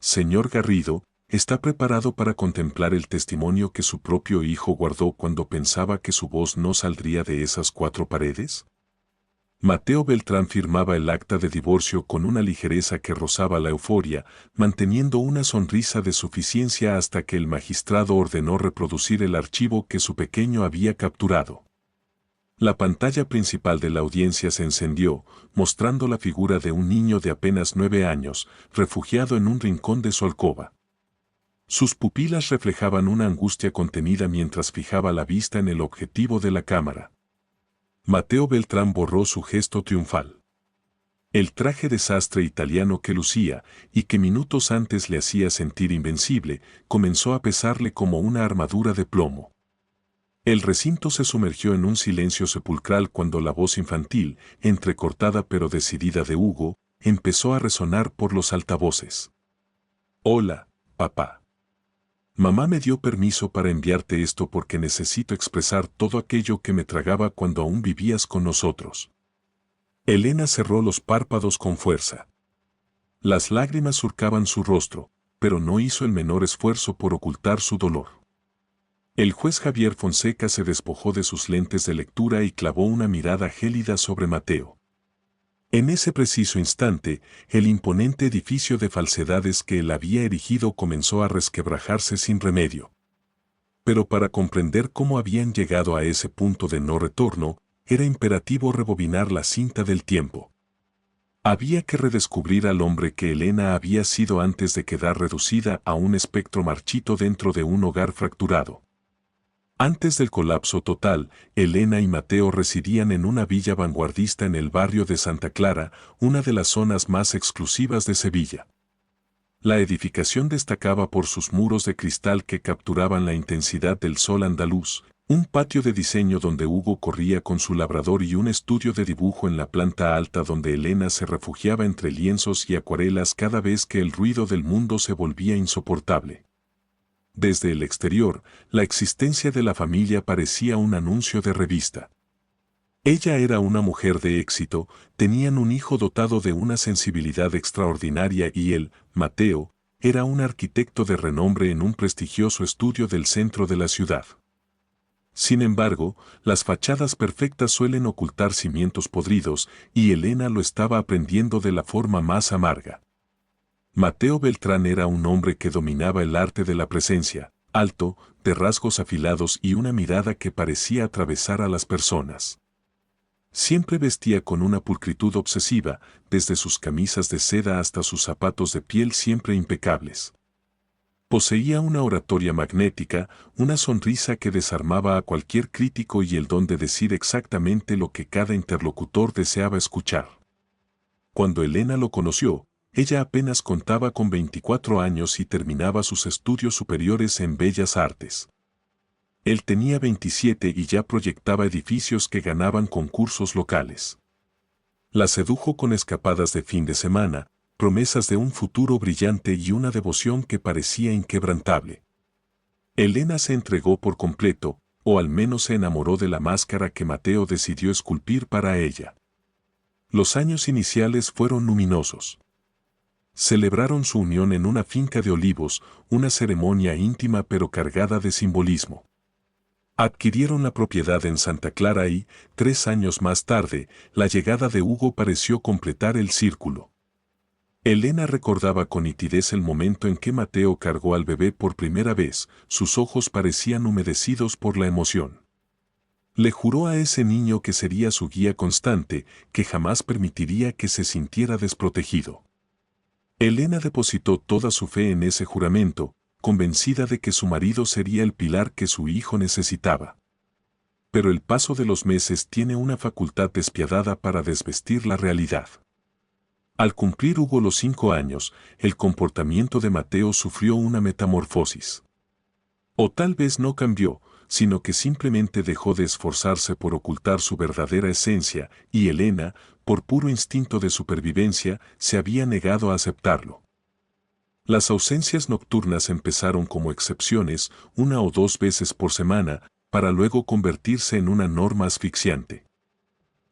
Señor Garrido, ¿está preparado para contemplar el testimonio que su propio hijo guardó cuando pensaba que su voz no saldría de esas cuatro paredes? Mateo Beltrán firmaba el acta de divorcio con una ligereza que rozaba la euforia, manteniendo una sonrisa de suficiencia hasta que el magistrado ordenó reproducir el archivo que su pequeño había capturado. La pantalla principal de la audiencia se encendió, mostrando la figura de un niño de apenas 9 años, refugiado en un rincón de su alcoba. Sus pupilas reflejaban una angustia contenida mientras fijaba la vista en el objetivo de la cámara. Mateo Beltrán borró su gesto triunfal. El traje de sastre italiano que lucía, y que minutos antes le hacía sentir invencible, comenzó a pesarle como una armadura de plomo. El recinto se sumergió en un silencio sepulcral cuando la voz infantil, entrecortada pero decidida de Hugo, empezó a resonar por los altavoces. «Hola, papá. Mamá me dio permiso para enviarte esto porque necesito expresar todo aquello que me tragaba cuando aún vivías con nosotros». Elena cerró los párpados con fuerza. Las lágrimas surcaban su rostro, pero no hizo el menor esfuerzo por ocultar su dolor. El juez Javier Fonseca se despojó de sus lentes de lectura y clavó una mirada gélida sobre Mateo. En ese preciso instante, el imponente edificio de falsedades que él había erigido comenzó a resquebrajarse sin remedio. Pero para comprender cómo habían llegado a ese punto de no retorno, era imperativo rebobinar la cinta del tiempo. Había que redescubrir al hombre que Elena había sido antes de quedar reducida a un espectro marchito dentro de un hogar fracturado. Antes del colapso total, Elena y Mateo residían en una villa vanguardista en el barrio de Santa Clara, una de las zonas más exclusivas de Sevilla. La edificación destacaba por sus muros de cristal que capturaban la intensidad del sol andaluz, un patio de diseño donde Hugo corría con su labrador y un estudio de dibujo en la planta alta donde Elena se refugiaba entre lienzos y acuarelas cada vez que el ruido del mundo se volvía insoportable. Desde el exterior, la existencia de la familia parecía un anuncio de revista. Ella era una mujer de éxito, tenían un hijo dotado de una sensibilidad extraordinaria y él, Mateo, era un arquitecto de renombre en un prestigioso estudio del centro de la ciudad. Sin embargo, las fachadas perfectas suelen ocultar cimientos podridos y Elena lo estaba aprendiendo de la forma más amarga. Mateo Beltrán era un hombre que dominaba el arte de la presencia, alto, de rasgos afilados y una mirada que parecía atravesar a las personas. Siempre vestía con una pulcritud obsesiva, desde sus camisas de seda hasta sus zapatos de piel siempre impecables. Poseía una oratoria magnética, una sonrisa que desarmaba a cualquier crítico y el don de decir exactamente lo que cada interlocutor deseaba escuchar. Cuando Elena lo conoció, ella apenas contaba con 24 años y terminaba sus estudios superiores en Bellas Artes. Él tenía 27 y ya proyectaba edificios que ganaban concursos locales. La sedujo con escapadas de fin de semana, promesas de un futuro brillante y una devoción que parecía inquebrantable. Elena se entregó por completo, o al menos se enamoró de la máscara que Mateo decidió esculpir para ella. Los años iniciales fueron luminosos. Celebraron su unión en una finca de olivos, una ceremonia íntima pero cargada de simbolismo. Adquirieron la propiedad en Santa Clara y, 3 años más tarde, la llegada de Hugo pareció completar el círculo. Elena recordaba con nitidez el momento en que Mateo cargó al bebé por primera vez, sus ojos parecían humedecidos por la emoción. Le juró a ese niño que sería su guía constante, que jamás permitiría que se sintiera desprotegido. Elena depositó toda su fe en ese juramento, convencida de que su marido sería el pilar que su hijo necesitaba. Pero el paso de los meses tiene una facultad despiadada para desvestir la realidad. Al cumplir Hugo los 5 años, el comportamiento de Mateo sufrió una metamorfosis. O tal vez no cambió, sino que simplemente dejó de esforzarse por ocultar su verdadera esencia, y Elena, por puro instinto de supervivencia, se había negado a aceptarlo. Las ausencias nocturnas empezaron como excepciones, 1 o 2 veces por semana, para luego convertirse en una norma asfixiante.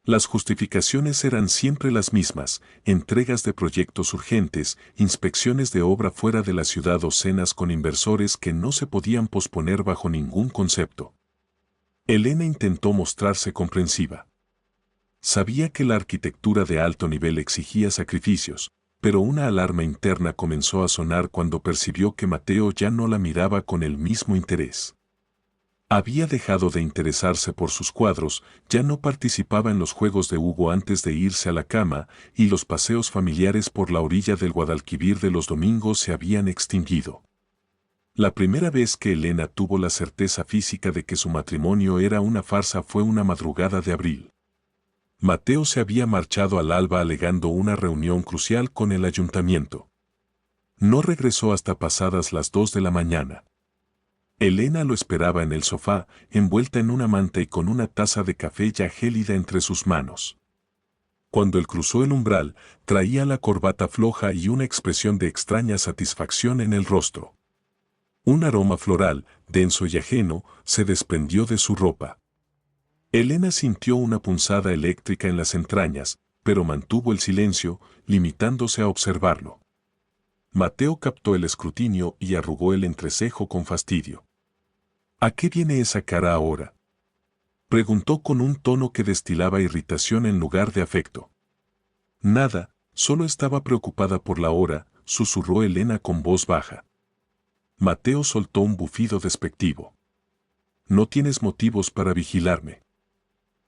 Las justificaciones eran siempre las mismas: entregas de proyectos urgentes, inspecciones de obra fuera de la ciudad o cenas con inversores que no se podían posponer bajo ningún concepto. Elena intentó mostrarse comprensiva. Sabía que la arquitectura de alto nivel exigía sacrificios, pero una alarma interna comenzó a sonar cuando percibió que Mateo ya no la miraba con el mismo interés. Había dejado de interesarse por sus cuadros, ya no participaba en los juegos de Hugo antes de irse a la cama, y los paseos familiares por la orilla del Guadalquivir de los domingos se habían extinguido. La primera vez que Elena tuvo la certeza física de que su matrimonio era una farsa fue una madrugada de abril. Mateo se había marchado al alba alegando una reunión crucial con el ayuntamiento. No regresó hasta pasadas las 2 de la mañana. Elena lo esperaba en el sofá, envuelta en una manta y con una taza de café ya gélida entre sus manos. Cuando él cruzó el umbral, traía la corbata floja y una expresión de extraña satisfacción en el rostro. Un aroma floral, denso y ajeno, se desprendió de su ropa. Elena sintió una punzada eléctrica en las entrañas, pero mantuvo el silencio, limitándose a observarlo. Mateo captó el escrutinio y arrugó el entrecejo con fastidio. ¿A qué viene esa cara ahora?, preguntó con un tono que destilaba irritación en lugar de afecto. Nada, solo estaba preocupada por la hora, susurró Elena con voz baja. Mateo soltó un bufido despectivo. No tienes motivos para vigilarme.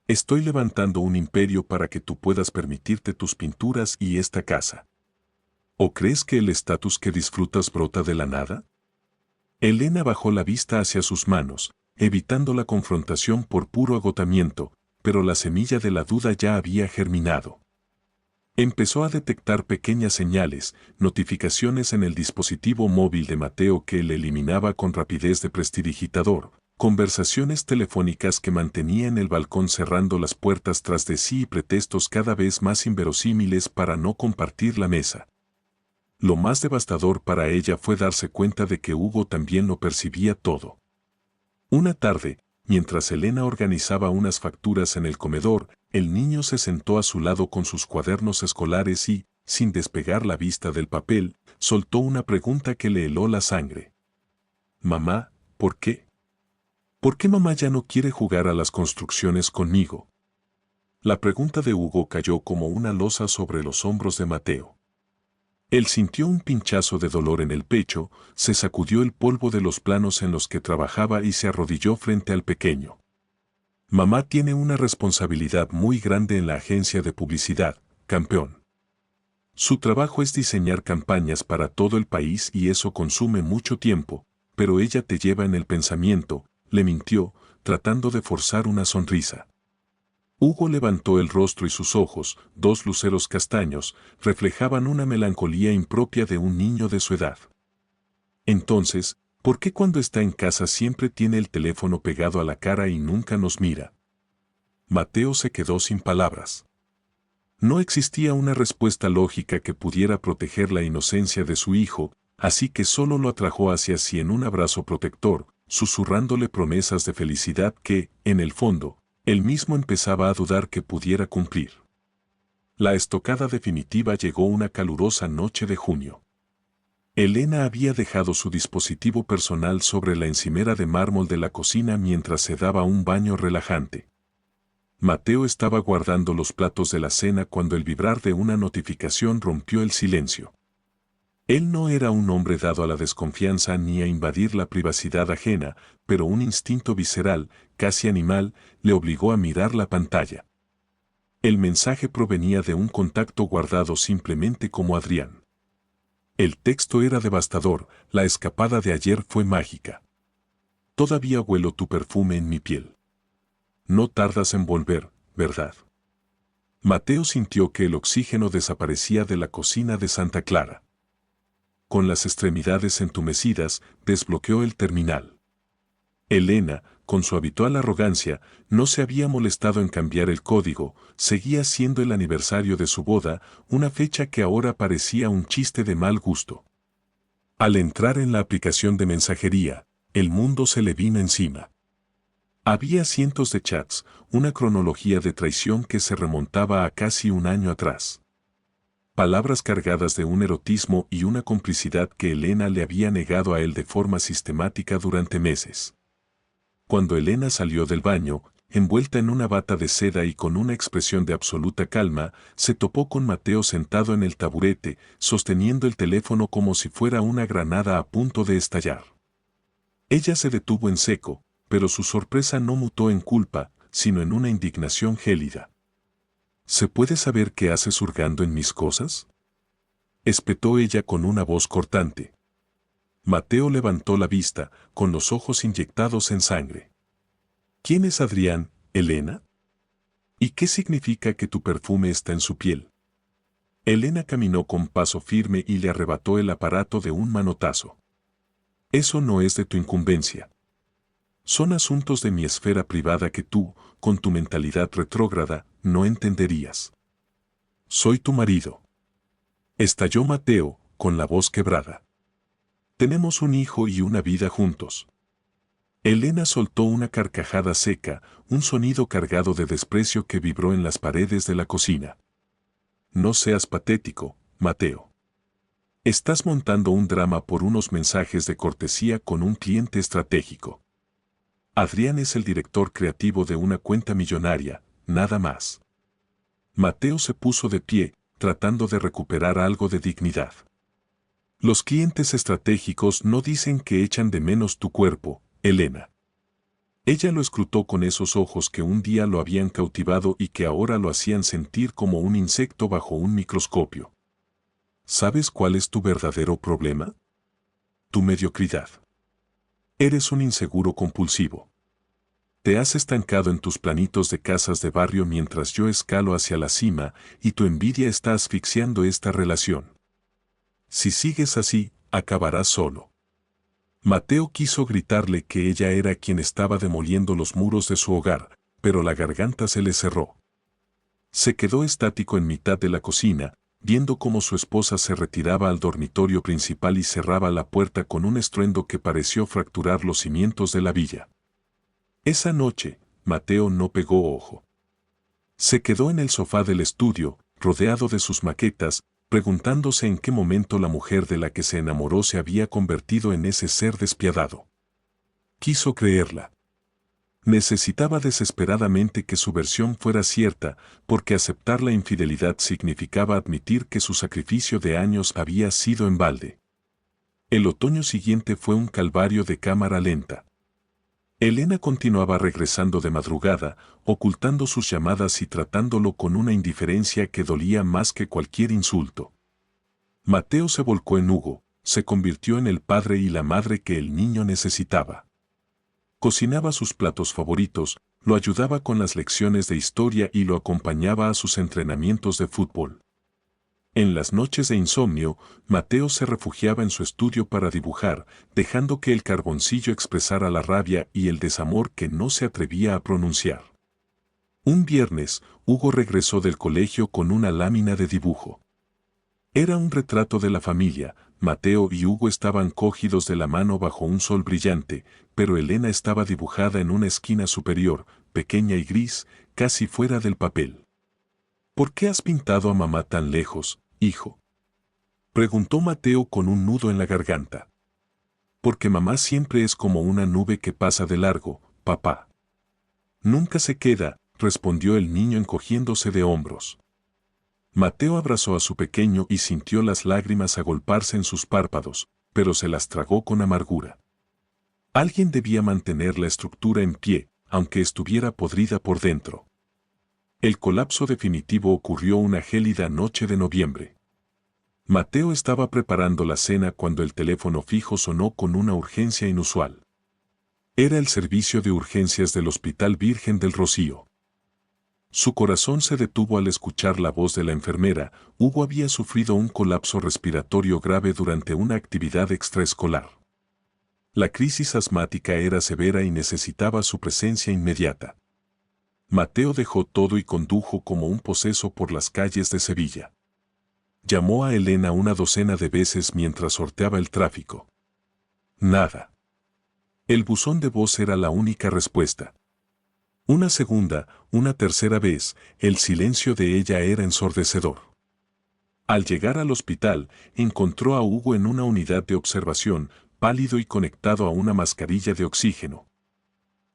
Estoy levantando un imperio para que tú puedas permitirte tus pinturas y esta casa. ¿O crees que el estatus que disfrutas brota de la nada? Elena bajó la vista hacia sus manos, evitando la confrontación por puro agotamiento, pero la semilla de la duda ya había germinado. Empezó a detectar pequeñas señales, notificaciones en el dispositivo móvil de Mateo que le eliminaba con rapidez de prestidigitador, conversaciones telefónicas que mantenía en el balcón cerrando las puertas tras de sí y pretextos cada vez más inverosímiles para no compartir la mesa. Lo más devastador para ella fue darse cuenta de que Hugo también lo percibía todo. Una tarde, mientras Elena organizaba unas facturas en el comedor, el niño se sentó a su lado con sus cuadernos escolares y, sin despegar la vista del papel, soltó una pregunta que le heló la sangre. Mamá, ¿por qué? ¿Por qué mamá ya no quiere jugar a las construcciones conmigo? La pregunta de Hugo cayó como una losa sobre los hombros de Mateo. Él sintió un pinchazo de dolor en el pecho, se sacudió el polvo de los planos en los que trabajaba y se arrodilló frente al pequeño. Mamá tiene una responsabilidad muy grande en la agencia de publicidad, campeón. Su trabajo es diseñar campañas para todo el país y eso consume mucho tiempo, pero ella te lleva en el pensamiento, le mintió, tratando de forzar una sonrisa. Hugo levantó el rostro y sus ojos, dos luceros castaños, reflejaban una melancolía impropia de un niño de su edad. Entonces, ¿por qué cuando está en casa siempre tiene el teléfono pegado a la cara y nunca nos mira? Mateo se quedó sin palabras. No existía una respuesta lógica que pudiera proteger la inocencia de su hijo, así que solo lo atrajo hacia sí en un abrazo protector, susurrándole promesas de felicidad que, en el fondo, él mismo empezaba a dudar que pudiera cumplir. La estocada definitiva llegó una calurosa noche de junio. Elena había dejado su dispositivo personal sobre la encimera de mármol de la cocina mientras se daba un baño relajante. Mateo estaba guardando los platos de la cena cuando el vibrar de una notificación rompió el silencio. Él no era un hombre dado a la desconfianza ni a invadir la privacidad ajena, pero un instinto visceral, casi animal, le obligó a mirar la pantalla. El mensaje provenía de un contacto guardado simplemente como Adrián. El texto era devastador: la escapada de ayer fue mágica. Todavía huelo tu perfume en mi piel. No tardas en volver, ¿verdad? Mateo sintió que el oxígeno desaparecía de la cocina de Santa Clara. Con las extremidades entumecidas, desbloqueó el terminal. Elena, con su habitual arrogancia, no se había molestado en cambiar el código, seguía siendo el aniversario de su boda, una fecha que ahora parecía un chiste de mal gusto. Al entrar en la aplicación de mensajería, el mundo se le vino encima. Había cientos de chats, una cronología de traición que se remontaba a casi un año atrás. Palabras cargadas de un erotismo y una complicidad que Elena le había negado a él de forma sistemática durante meses. Cuando Elena salió del baño, envuelta en una bata de seda y con una expresión de absoluta calma, se topó con Mateo sentado en el taburete, sosteniendo el teléfono como si fuera una granada a punto de estallar. Ella se detuvo en seco, pero su sorpresa no mutó en culpa, sino en una indignación gélida. ¿Se puede saber qué haces hurgando en mis cosas?, espetó ella con una voz cortante. Mateo levantó la vista, con los ojos inyectados en sangre. ¿Quién es Adrián, Elena? ¿Y qué significa que tu perfume está en su piel? Elena caminó con paso firme y le arrebató el aparato de un manotazo. Eso no es de tu incumbencia. Son asuntos de mi esfera privada que tú, con tu mentalidad retrógrada, no entenderías. Soy tu marido. Estalló Mateo, con la voz quebrada. Tenemos un hijo y una vida juntos. Elena soltó una carcajada seca, un sonido cargado de desprecio que vibró en las paredes de la cocina. No seas patético, Mateo. Estás montando un drama por unos mensajes de cortesía con un cliente estratégico. Adrián es el director creativo de una cuenta millonaria, nada más. Mateo se puso de pie, tratando de recuperar algo de dignidad. Los clientes estratégicos no dicen que echan de menos tu cuerpo, Elena. Ella lo escrutó con esos ojos que un día lo habían cautivado y que ahora lo hacían sentir como un insecto bajo un microscopio. ¿Sabes cuál es tu verdadero problema? Tu mediocridad. Eres un inseguro compulsivo. Te has estancado en tus planitos de casas de barrio mientras yo escalo hacia la cima y tu envidia está asfixiando esta relación. Si sigues así, acabarás solo. Mateo quiso gritarle que ella era quien estaba demoliendo los muros de su hogar, pero la garganta se le cerró. Se quedó estático en mitad de la cocina, viendo cómo su esposa se retiraba al dormitorio principal y cerraba la puerta con un estruendo que pareció fracturar los cimientos de la villa. Esa noche, Mateo no pegó ojo. Se quedó en el sofá del estudio, rodeado de sus maquetas, preguntándose en qué momento la mujer de la que se enamoró se había convertido en ese ser despiadado. Quiso creerla. Necesitaba desesperadamente que su versión fuera cierta, porque aceptar la infidelidad significaba admitir que su sacrificio de años había sido en balde. El otoño siguiente fue un calvario de cámara lenta. Elena continuaba regresando de madrugada, ocultando sus llamadas y tratándolo con una indiferencia que dolía más que cualquier insulto. Mateo se volcó en Hugo, se convirtió en el padre y la madre que el niño necesitaba. Cocinaba sus platos favoritos, lo ayudaba con las lecciones de historia y lo acompañaba a sus entrenamientos de fútbol. En las noches de insomnio, Mateo se refugiaba en su estudio para dibujar, dejando que el carboncillo expresara la rabia y el desamor que no se atrevía a pronunciar. Un viernes, Hugo regresó del colegio con una lámina de dibujo. Era un retrato de la familia. Mateo y Hugo estaban cogidos de la mano bajo un sol brillante, pero Elena estaba dibujada en una esquina superior, pequeña y gris, casi fuera del papel. ¿Por qué has pintado a mamá tan lejos, hijo?, preguntó Mateo con un nudo en la garganta. Porque mamá siempre es como una nube que pasa de largo, papá. Nunca se queda, respondió el niño encogiéndose de hombros. Mateo abrazó a su pequeño y sintió las lágrimas agolparse en sus párpados, pero se las tragó con amargura. Alguien debía mantener la estructura en pie, aunque estuviera podrida por dentro. El colapso definitivo ocurrió una gélida noche de noviembre. Mateo estaba preparando la cena cuando el teléfono fijo sonó con una urgencia inusual. Era el servicio de urgencias del Hospital Virgen del Rocío. Su corazón se detuvo al escuchar la voz de la enfermera. Hugo había sufrido un colapso respiratorio grave durante una actividad extraescolar. La crisis asmática era severa y necesitaba su presencia inmediata. Mateo dejó todo y condujo como un poseso por las calles de Sevilla. Llamó a Elena una docena de veces mientras sorteaba el tráfico. Nada. El buzón de voz era la única respuesta. Una segunda, una tercera vez, el silencio de ella era ensordecedor. Al llegar al hospital, encontró a Hugo en una unidad de observación, pálido y conectado a una mascarilla de oxígeno.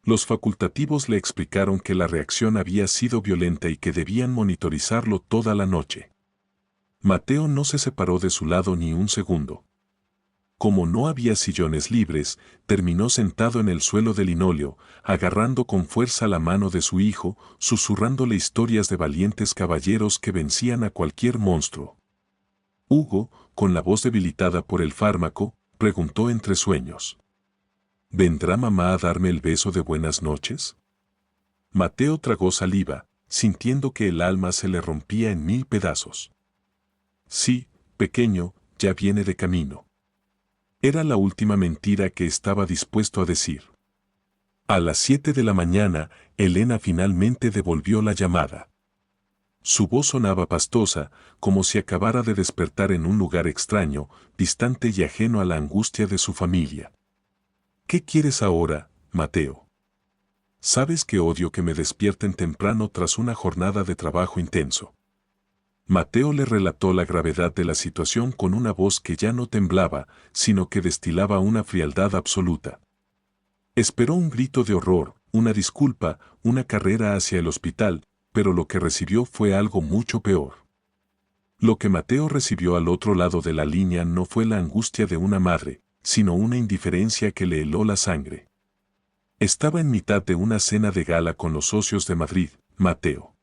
Los facultativos le explicaron que la reacción había sido violenta y que debían monitorizarlo toda la noche. Mateo no se separó de su lado ni un segundo. Como no había sillones libres, terminó sentado en el suelo de linóleo, agarrando con fuerza la mano de su hijo, susurrándole historias de valientes caballeros que vencían a cualquier monstruo. Hugo, con la voz debilitada por el fármaco, preguntó entre sueños: ¿vendrá mamá a darme el beso de buenas noches? Mateo tragó saliva, sintiendo que el alma se le rompía en 1000 pedazos. Sí, pequeño, ya viene de camino. Era la última mentira que estaba dispuesto a decir. A las 7 de la mañana, Elena finalmente devolvió la llamada. Su voz sonaba pastosa, como si acabara de despertar en un lugar extraño, distante y ajeno a la angustia de su familia. ¿Qué quieres ahora, Mateo? Sabes que odio que me despierten temprano tras una jornada de trabajo intenso. Mateo le relató la gravedad de la situación con una voz que ya no temblaba, sino que destilaba una frialdad absoluta. Esperó un grito de horror, una disculpa, una carrera hacia el hospital, pero lo que recibió fue algo mucho peor. Lo que Mateo recibió al otro lado de la línea no fue la angustia de una madre, sino una indiferencia que le heló la sangre. Estaba en mitad de una cena de gala con los socios de Madrid, Mateo.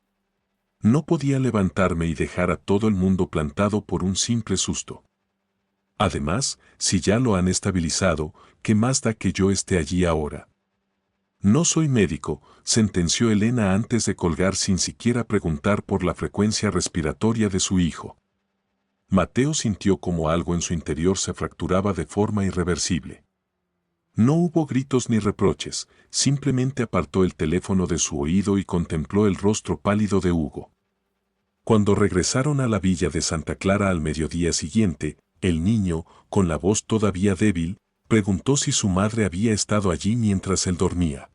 No podía levantarme y dejar a todo el mundo plantado por un simple susto. Además, si ya lo han estabilizado, ¿qué más da que yo esté allí ahora? No soy médico, sentenció Elena antes de colgar sin siquiera preguntar por la frecuencia respiratoria de su hijo. Mateo sintió como algo en su interior se fracturaba de forma irreversible. No hubo gritos ni reproches, simplemente apartó el teléfono de su oído y contempló el rostro pálido de Hugo. Cuando regresaron a la villa de Santa Clara al mediodía siguiente, el niño, con la voz todavía débil, preguntó si su madre había estado allí mientras él dormía.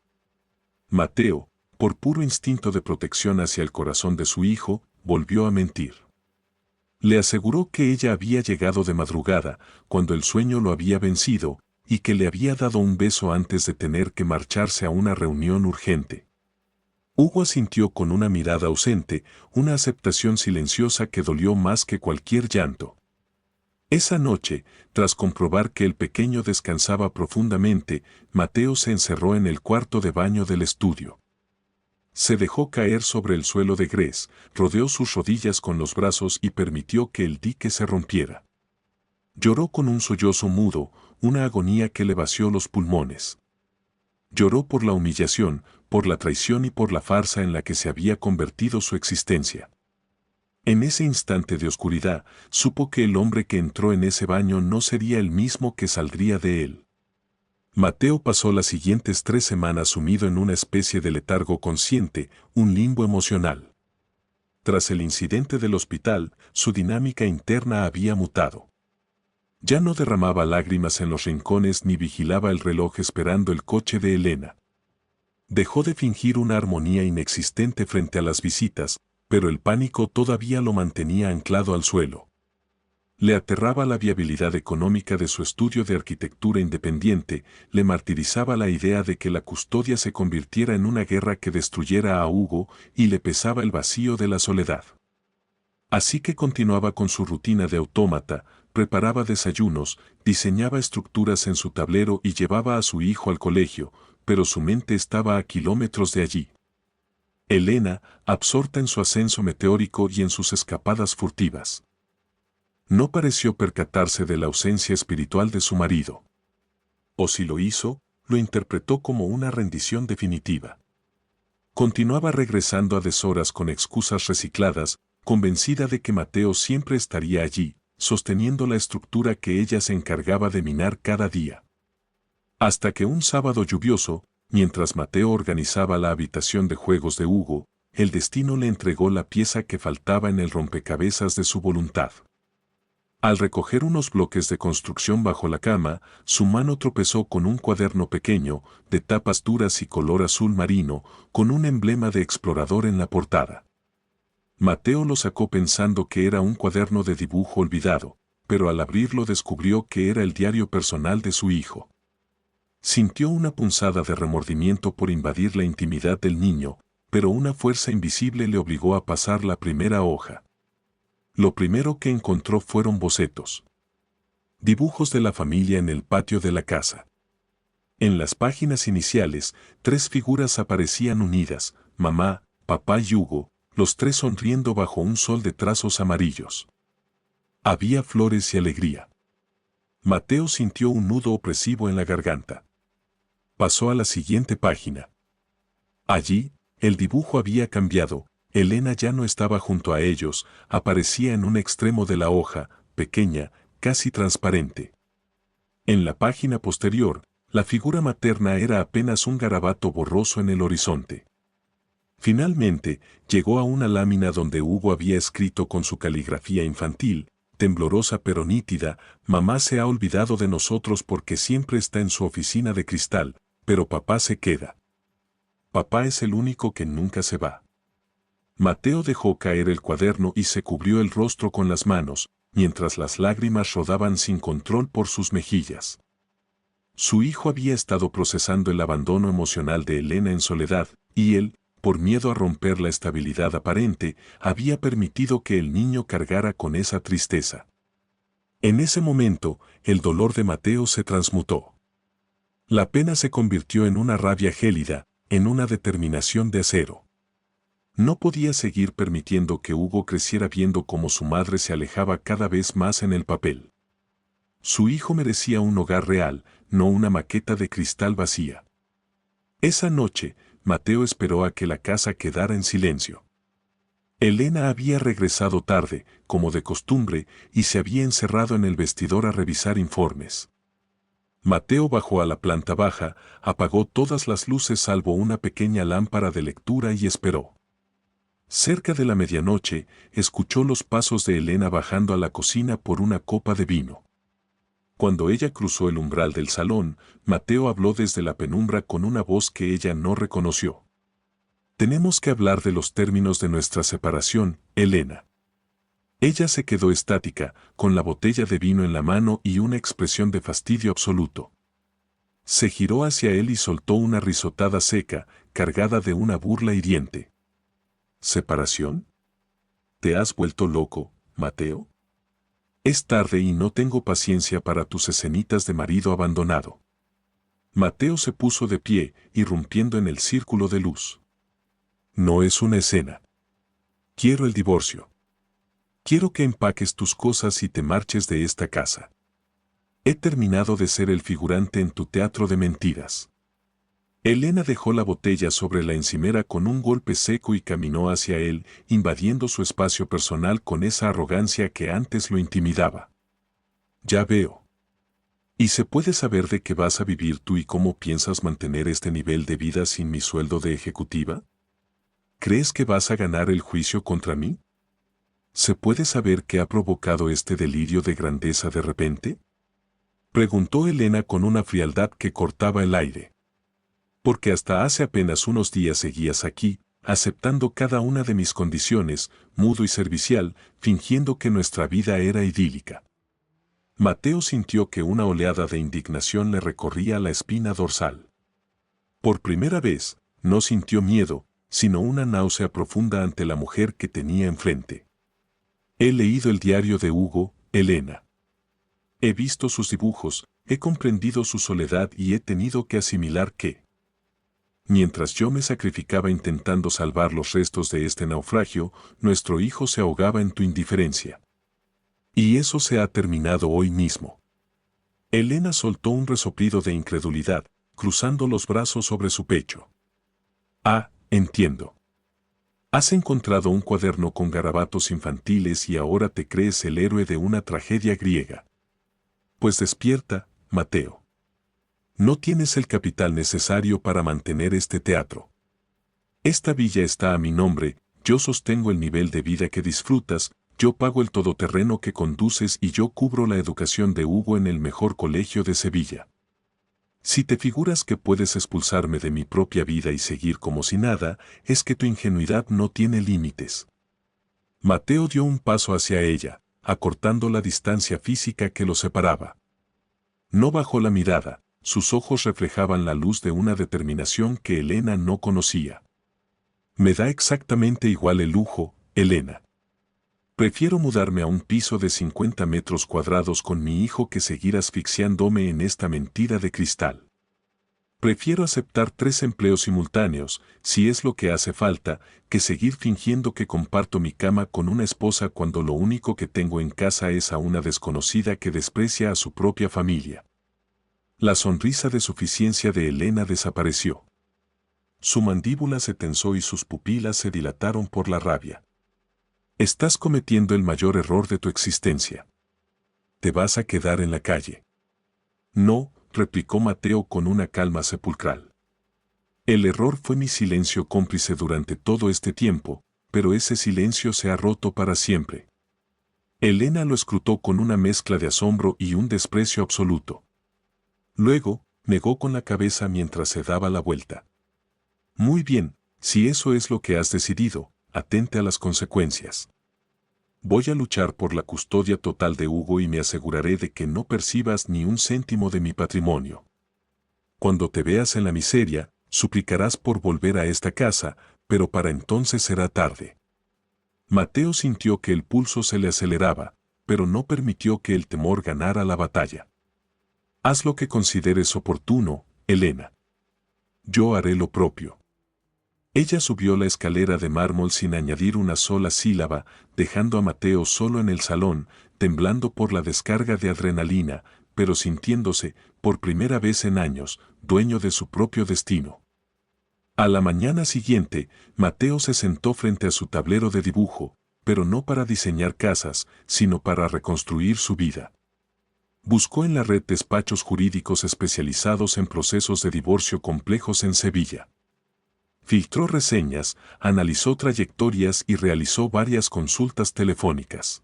Mateo, por puro instinto de protección hacia el corazón de su hijo, volvió a mentir. Le aseguró que ella había llegado de madrugada, cuando el sueño lo había vencido, y que le había dado un beso antes de tener que marcharse a una reunión urgente. Hugo asintió con una mirada ausente, una aceptación silenciosa que dolió más que cualquier llanto. Esa noche, tras comprobar que el pequeño descansaba profundamente, Mateo se encerró en el cuarto de baño del estudio. Se dejó caer sobre el suelo de grés, rodeó sus rodillas con los brazos y permitió que el dique se rompiera. Lloró con un sollozo mudo, una agonía que le vació los pulmones. Lloró por la humillación, por la traición y por la farsa en la que se había convertido su existencia. En ese instante de oscuridad, supo que el hombre que entró en ese baño no sería el mismo que saldría de él. Mateo pasó las siguientes 3 semanas sumido en una especie de letargo consciente, un limbo emocional. Tras el incidente del hospital, su dinámica interna había mutado. Ya no derramaba lágrimas en los rincones ni vigilaba el reloj esperando el coche de Elena. Dejó de fingir una armonía inexistente frente a las visitas, pero el pánico todavía lo mantenía anclado al suelo. Le aterraba la viabilidad económica de su estudio de arquitectura independiente, le martirizaba la idea de que la custodia se convirtiera en una guerra que destruyera a Hugo y le pesaba el vacío de la soledad. Así que continuaba con su rutina de autómata, preparaba desayunos, diseñaba estructuras en su tablero y llevaba a su hijo al colegio, pero su mente estaba a kilómetros de allí. Elena, absorta en su ascenso meteórico y en sus escapadas furtivas. No pareció percatarse de la ausencia espiritual de su marido. O si lo hizo, lo interpretó como una rendición definitiva. Continuaba regresando a deshoras con excusas recicladas, convencida de que Mateo siempre estaría allí, sosteniendo la estructura que ella se encargaba de minar cada día. Hasta que un sábado lluvioso, mientras Mateo organizaba la habitación de juegos de Hugo, el destino le entregó la pieza que faltaba en el rompecabezas de su voluntad. Al recoger unos bloques de construcción bajo la cama, su mano tropezó con un cuaderno pequeño, de tapas duras y color azul marino, con un emblema de explorador en la portada. Mateo lo sacó pensando que era un cuaderno de dibujo olvidado, pero al abrirlo descubrió que era el diario personal de su hijo. Sintió una punzada de remordimiento por invadir la intimidad del niño, pero una fuerza invisible le obligó a pasar la primera hoja. Lo primero que encontró fueron bocetos. Dibujos de la familia en el patio de la casa. En las páginas iniciales, 3 figuras aparecían unidas, mamá, papá y Hugo, los 3 sonriendo bajo un sol de trazos amarillos. Había flores y alegría. Mateo sintió un nudo opresivo en la garganta. Pasó a la siguiente página. Allí, el dibujo había cambiado. Elena ya no estaba junto a ellos, aparecía en un extremo de la hoja, pequeña, casi transparente. En la página posterior, la figura materna era apenas un garabato borroso en el horizonte. Finalmente, llegó a una lámina donde Hugo había escrito con su caligrafía infantil, temblorosa pero nítida: mamá se ha olvidado de nosotros porque siempre está en su oficina de cristal, pero papá se queda. Papá es el único que nunca se va. Mateo dejó caer el cuaderno y se cubrió el rostro con las manos, mientras las lágrimas rodaban sin control por sus mejillas. Su hijo había estado procesando el abandono emocional de Elena en soledad, y él, por miedo a romper la estabilidad aparente, había permitido que el niño cargara con esa tristeza. En ese momento, el dolor de Mateo se transmutó. La pena se convirtió en una rabia gélida, en una determinación de acero. No podía seguir permitiendo que Hugo creciera viendo cómo su madre se alejaba cada vez más en el papel. Su hijo merecía un hogar real, no una maqueta de cristal vacía. Esa noche, Mateo esperó a que la casa quedara en silencio. Elena había regresado tarde, como de costumbre, y se había encerrado en el vestidor a revisar informes. Mateo bajó a la planta baja, apagó todas las luces salvo una pequeña lámpara de lectura y esperó. Cerca de la medianoche, escuchó los pasos de Elena bajando a la cocina por una copa de vino. Cuando ella cruzó el umbral del salón, Mateo habló desde la penumbra con una voz que ella no reconoció. Tenemos que hablar de los términos de nuestra separación, Elena. Ella se quedó estática, con la botella de vino en la mano y una expresión de fastidio absoluto. Se giró hacia él y soltó una risotada seca, cargada de una burla hiriente. ¿Separación? ¿Te has vuelto loco, Mateo? Es tarde y no tengo paciencia para tus escenitas de marido abandonado. Mateo se puso de pie, irrumpiendo en el círculo de luz. No es una escena. Quiero el divorcio. Quiero que empaques tus cosas y te marches de esta casa. He terminado de ser el figurante en tu teatro de mentiras. Elena dejó la botella sobre la encimera con un golpe seco y caminó hacia él, invadiendo su espacio personal con esa arrogancia que antes lo intimidaba. Ya veo. ¿Y se puede saber de qué vas a vivir tú y cómo piensas mantener este nivel de vida sin mi sueldo de ejecutiva? ¿Crees que vas a ganar el juicio contra mí? ¿Se puede saber qué ha provocado este delirio de grandeza de repente? Preguntó Elena con una frialdad que cortaba el aire. Porque hasta hace apenas unos días seguías aquí, aceptando cada una de mis condiciones, mudo y servicial, fingiendo que nuestra vida era idílica. Mateo sintió que una oleada de indignación le recorría la espina dorsal. Por primera vez, no sintió miedo, sino una náusea profunda ante la mujer que tenía enfrente. He leído el diario de Hugo, Elena. He visto sus dibujos, he comprendido su soledad y he tenido que asimilar que, mientras yo me sacrificaba intentando salvar los restos de este naufragio, nuestro hijo se ahogaba en tu indiferencia. Y eso se ha terminado hoy mismo. Elena soltó un resoplido de incredulidad, cruzando los brazos sobre su pecho. Ah, entiendo. Has encontrado un cuaderno con garabatos infantiles y ahora te crees el héroe de una tragedia griega. Pues despierta, Mateo. No tienes el capital necesario para mantener este teatro. Esta villa está a mi nombre, yo sostengo el nivel de vida que disfrutas, yo pago el todoterreno que conduces y yo cubro la educación de Hugo en el mejor colegio de Sevilla. Si te figuras que puedes expulsarme de mi propia vida y seguir como si nada, es que tu ingenuidad no tiene límites. Mateo dio un paso hacia ella, acortando la distancia física que los separaba. No bajó la mirada, sus ojos reflejaban la luz de una determinación que Elena no conocía. Me da exactamente igual el lujo, Elena. Prefiero mudarme a un piso de 50 metros cuadrados con mi hijo que seguir asfixiándome en esta mentira de cristal. Prefiero aceptar 3 empleos simultáneos, si es lo que hace falta, que seguir fingiendo que comparto mi cama con una esposa cuando lo único que tengo en casa es a una desconocida que desprecia a su propia familia. La sonrisa de suficiencia de Elena desapareció. Su mandíbula se tensó y sus pupilas se dilataron por la rabia. Estás cometiendo el mayor error de tu existencia. Te vas a quedar en la calle. No, replicó Mateo con una calma sepulcral. El error fue mi silencio cómplice durante todo este tiempo, pero ese silencio se ha roto para siempre. Elena lo escrutó con una mezcla de asombro y un desprecio absoluto. Luego, negó con la cabeza mientras se daba la vuelta. Muy bien, si eso es lo que has decidido, atente a las consecuencias. Voy a luchar por la custodia total de Hugo y me aseguraré de que no percibas ni un céntimo de mi patrimonio. Cuando te veas en la miseria, suplicarás por volver a esta casa, pero para entonces será tarde. Mateo sintió que el pulso se le aceleraba, pero no permitió que el temor ganara la batalla. Haz lo que consideres oportuno, Elena. Yo haré lo propio. Ella subió la escalera de mármol sin añadir una sola sílaba, dejando a Mateo solo en el salón, temblando por la descarga de adrenalina, pero sintiéndose, por primera vez en años, dueño de su propio destino. A la mañana siguiente, Mateo se sentó frente a su tablero de dibujo, pero no para diseñar casas, sino para reconstruir su vida. Buscó en la red despachos jurídicos especializados en procesos de divorcio complejos en Sevilla. Filtró reseñas, analizó trayectorias y realizó varias consultas telefónicas.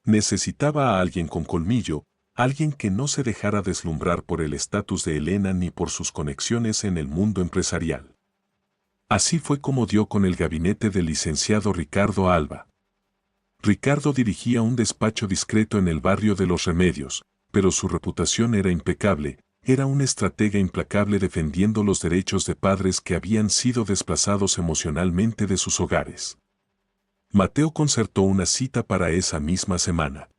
Necesitaba a alguien con colmillo, alguien que no se dejara deslumbrar por el estatus de Elena ni por sus conexiones en el mundo empresarial. Así fue como dio con el gabinete del licenciado Ricardo Alba. Ricardo dirigía un despacho discreto en el barrio de Los Remedios, pero su reputación era impecable. Era un estratega implacable defendiendo los derechos de padres que habían sido desplazados emocionalmente de sus hogares. Mateo concertó una cita para esa misma semana.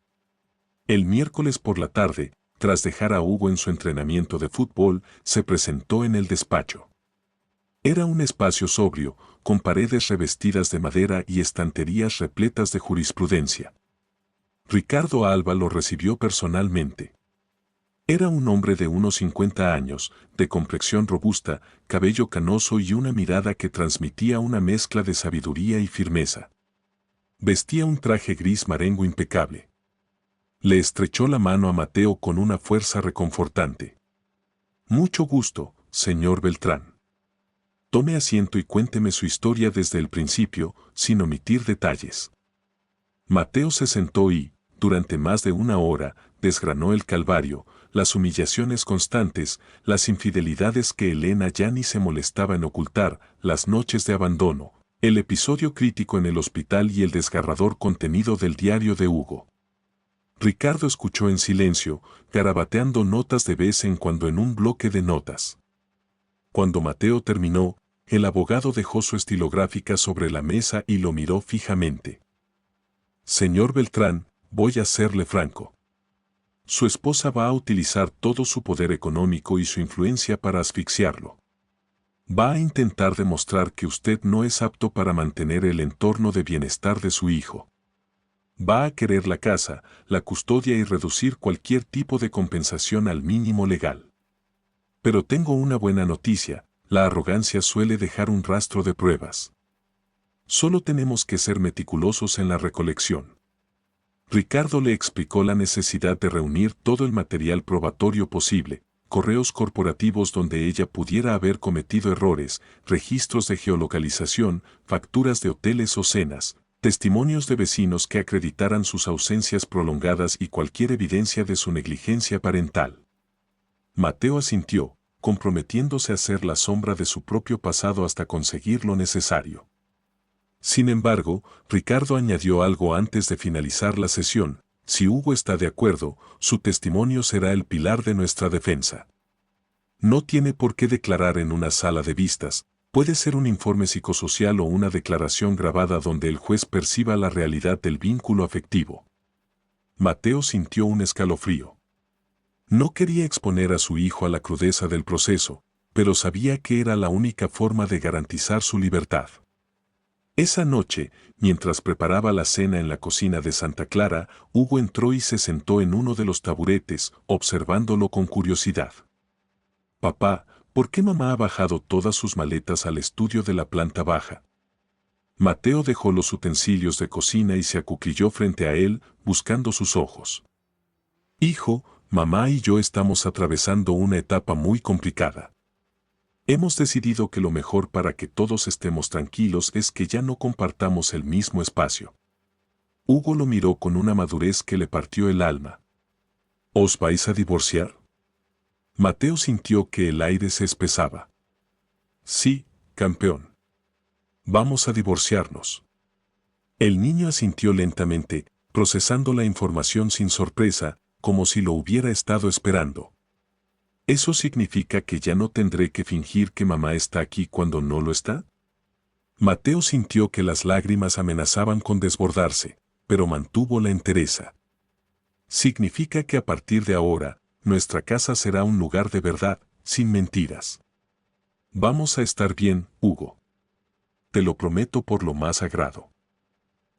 El miércoles por la tarde, tras dejar a Hugo en su entrenamiento de fútbol, se presentó en el despacho. Era un espacio sobrio, con paredes revestidas de madera y estanterías repletas de jurisprudencia. Ricardo Alba lo recibió personalmente. Era un hombre de unos 50 años, de complexión robusta, cabello canoso y una mirada que transmitía una mezcla de sabiduría y firmeza. Vestía un traje gris marengo impecable. Le estrechó la mano a Mateo con una fuerza reconfortante. Mucho gusto, señor Beltrán. Tome asiento y cuénteme su historia desde el principio, sin omitir detalles. Mateo se sentó y, durante más de una hora, desgranó el calvario, las humillaciones constantes, las infidelidades que Elena ya ni se molestaba en ocultar, las noches de abandono, el episodio crítico en el hospital y el desgarrador contenido del diario de Hugo. Ricardo escuchó en silencio, garabateando notas de vez en cuando en un bloque de notas. Cuando Mateo terminó, el abogado dejó su estilográfica sobre la mesa y lo miró fijamente. Señor Beltrán, voy a serle franco. Su esposa va a utilizar todo su poder económico y su influencia para asfixiarlo. Va a intentar demostrar que usted no es apto para mantener el entorno de bienestar de su hijo. Va a querer la casa, la custodia y reducir cualquier tipo de compensación al mínimo legal. Pero tengo una buena noticia, la arrogancia suele dejar un rastro de pruebas. Solo tenemos que ser meticulosos en la recolección. Ricardo le explicó la necesidad de reunir todo el material probatorio posible, correos corporativos donde ella pudiera haber cometido errores, registros de geolocalización, facturas de hoteles o cenas, testimonios de vecinos que acreditaran sus ausencias prolongadas y cualquier evidencia de su negligencia parental. Mateo asintió, comprometiéndose a ser la sombra de su propio pasado hasta conseguir lo necesario. Sin embargo, Ricardo añadió algo antes de finalizar la sesión: si Hugo está de acuerdo, su testimonio será el pilar de nuestra defensa. No tiene por qué declarar en una sala de vistas, puede ser un informe psicosocial o una declaración grabada donde el juez perciba la realidad del vínculo afectivo. Mateo sintió un escalofrío. No quería exponer a su hijo a la crudeza del proceso, pero sabía que era la única forma de garantizar su libertad. Esa noche, mientras preparaba la cena en la cocina de Santa Clara, Hugo entró y se sentó en uno de los taburetes, observándolo con curiosidad. «Papá, ¿por qué mamá ha bajado todas sus maletas al estudio de la planta baja?» Mateo dejó los utensilios de cocina y se acuclilló frente a él, buscando sus ojos. «Hijo, mamá y yo estamos atravesando una etapa muy complicada. Hemos decidido que lo mejor para que todos estemos tranquilos es que ya no compartamos el mismo espacio». Hugo lo miró con una madurez que le partió el alma. «¿Os vais a divorciar?» Mateo sintió que el aire se espesaba. «Sí, campeón. Vamos a divorciarnos». El niño asintió lentamente, procesando la información sin sorpresa, como si lo hubiera estado esperando. ¿Eso significa que ya no tendré que fingir que mamá está aquí cuando no lo está? Mateo sintió que las lágrimas amenazaban con desbordarse, pero mantuvo la entereza. Significa que a partir de ahora, nuestra casa será un lugar de verdad, sin mentiras. Vamos a estar bien, Hugo. Te lo prometo por lo más sagrado.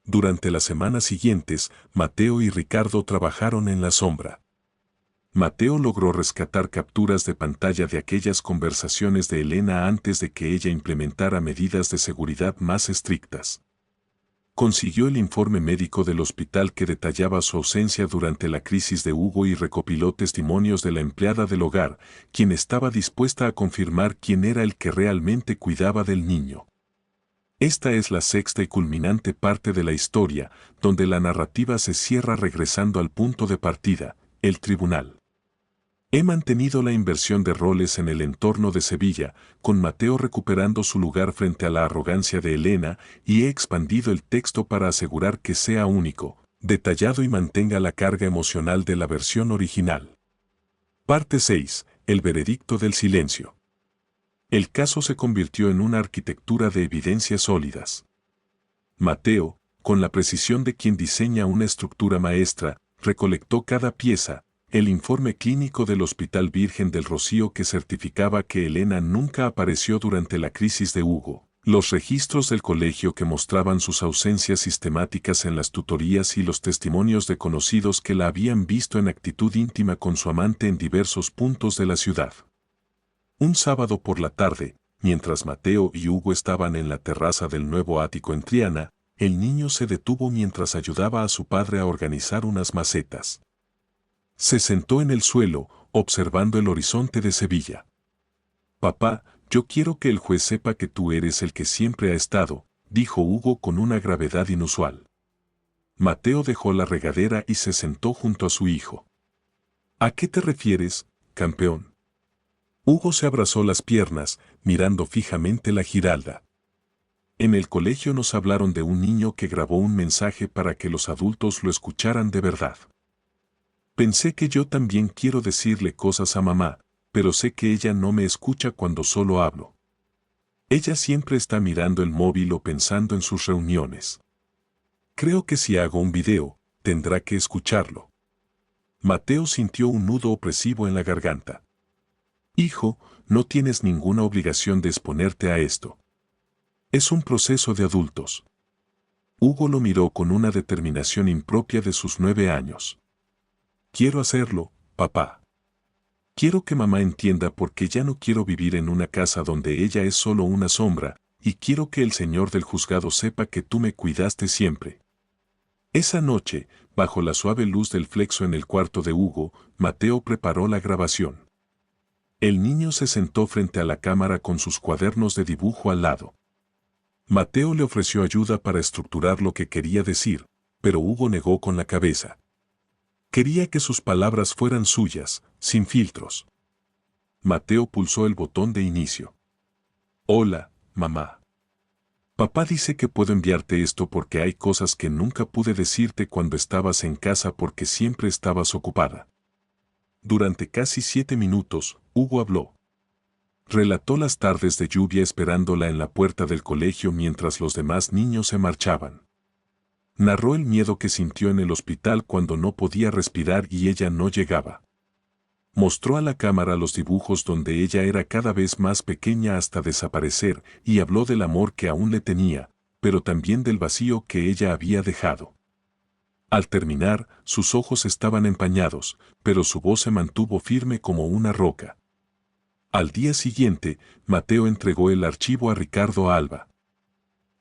Durante las semanas siguientes, Mateo y Ricardo trabajaron en la sombra. Mateo logró rescatar capturas de pantalla de aquellas conversaciones de Elena antes de que ella implementara medidas de seguridad más estrictas. Consiguió el informe médico del hospital que detallaba su ausencia durante la crisis de Hugo y recopiló testimonios de la empleada del hogar, quien estaba dispuesta a confirmar quién era el que realmente cuidaba del niño. Esta es la sexta y culminante parte de la historia, donde la narrativa se cierra regresando al punto de partida, el tribunal. He mantenido la inversión de roles en el entorno de Sevilla, con Mateo recuperando su lugar frente a la arrogancia de Elena, y he expandido el texto para asegurar que sea único, detallado y mantenga la carga emocional de la versión original. Parte 6. El veredicto del silencio. El caso se convirtió en una arquitectura de evidencias sólidas. Mateo, con la precisión de quien diseña una estructura maestra, recolectó cada pieza: el informe clínico del Hospital Virgen del Rocío que certificaba que Elena nunca apareció durante la crisis de Hugo, los registros del colegio que mostraban sus ausencias sistemáticas en las tutorías y los testimonios de conocidos que la habían visto en actitud íntima con su amante en diversos puntos de la ciudad. Un sábado por la tarde, mientras Mateo y Hugo estaban en la terraza del nuevo ático en Triana, el niño se detuvo mientras ayudaba a su padre a organizar unas macetas. Se sentó en el suelo, observando el horizonte de Sevilla. «Papá, yo quiero que el juez sepa que tú eres el que siempre ha estado», dijo Hugo con una gravedad inusual. Mateo dejó la regadera y se sentó junto a su hijo. «¿A qué te refieres, campeón?» Hugo se abrazó las piernas, mirando fijamente la Giralda. «En el colegio nos hablaron de un niño que grabó un mensaje para que los adultos lo escucharan de verdad. Pensé que yo también quiero decirle cosas a mamá, pero sé que ella no me escucha cuando solo hablo. Ella siempre está mirando el móvil o pensando en sus reuniones. Creo que si hago un video, tendrá que escucharlo». Mateo sintió un nudo opresivo en la garganta. «Hijo, no tienes ninguna obligación de exponerte a esto. Es un proceso de adultos». Hugo lo miró con una determinación impropia de sus 9 años. «Quiero hacerlo, papá. Quiero que mamá entienda por qué ya no quiero vivir en una casa donde ella es solo una sombra, y quiero que el señor del juzgado sepa que tú me cuidaste siempre». Esa noche, bajo la suave luz del flexo en el cuarto de Hugo, Mateo preparó la grabación. El niño se sentó frente a la cámara con sus cuadernos de dibujo al lado. Mateo le ofreció ayuda para estructurar lo que quería decir, pero Hugo negó con la cabeza. Quería que sus palabras fueran suyas, sin filtros. Mateo pulsó el botón de inicio. Hola, mamá. Papá dice que puedo enviarte esto porque hay cosas que nunca pude decirte cuando estabas en casa porque siempre estabas ocupada. Durante casi 7 minutos, Hugo habló. Relató las tardes de lluvia esperándola en la puerta del colegio mientras los demás niños se marchaban. Narró el miedo que sintió en el hospital cuando no podía respirar y ella no llegaba. Mostró a la cámara los dibujos donde ella era cada vez más pequeña hasta desaparecer y habló del amor que aún le tenía, pero también del vacío que ella había dejado. Al terminar, sus ojos estaban empañados, pero su voz se mantuvo firme como una roca. Al día siguiente, Mateo entregó el archivo a Ricardo Alba.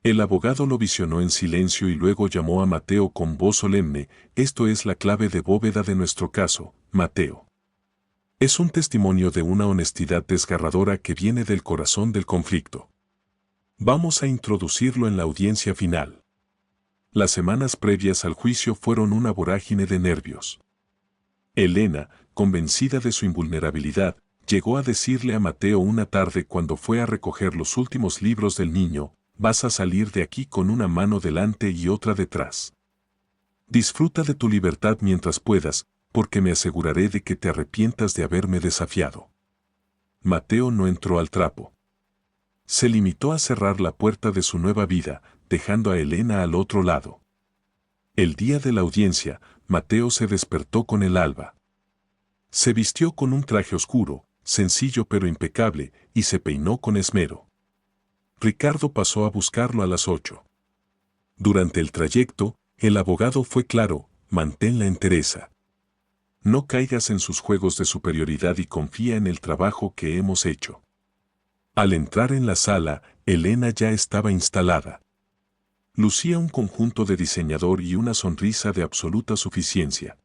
El abogado lo visionó en silencio y luego llamó a Mateo con voz solemne: «Esto es la clave de bóveda de nuestro caso, Mateo. Es un testimonio de una honestidad desgarradora que viene del corazón del conflicto. Vamos a introducirlo en la audiencia final». Las semanas previas al juicio fueron una vorágine de nervios. Elena, convencida de su invulnerabilidad, llegó a decirle a Mateo una tarde cuando fue a recoger los últimos libros del niño: «Vas a salir de aquí con una mano delante y otra detrás. Disfruta de tu libertad mientras puedas, porque me aseguraré de que te arrepientas de haberme desafiado». Mateo no entró al trapo. Se limitó a cerrar la puerta de su nueva vida, dejando a Elena al otro lado. El día de la audiencia, Mateo se despertó con el alba. Se vistió con un traje oscuro, sencillo pero impecable, y se peinó con esmero. Ricardo pasó a buscarlo a las 8. Durante el trayecto, el abogado fue claro: «Manténla entereza. No caigas en sus juegos de superioridad y confía en el trabajo que hemos hecho». Al entrar en la sala, Elena ya estaba instalada. Lucía un conjunto de diseñador y una sonrisa de absoluta suficiencia.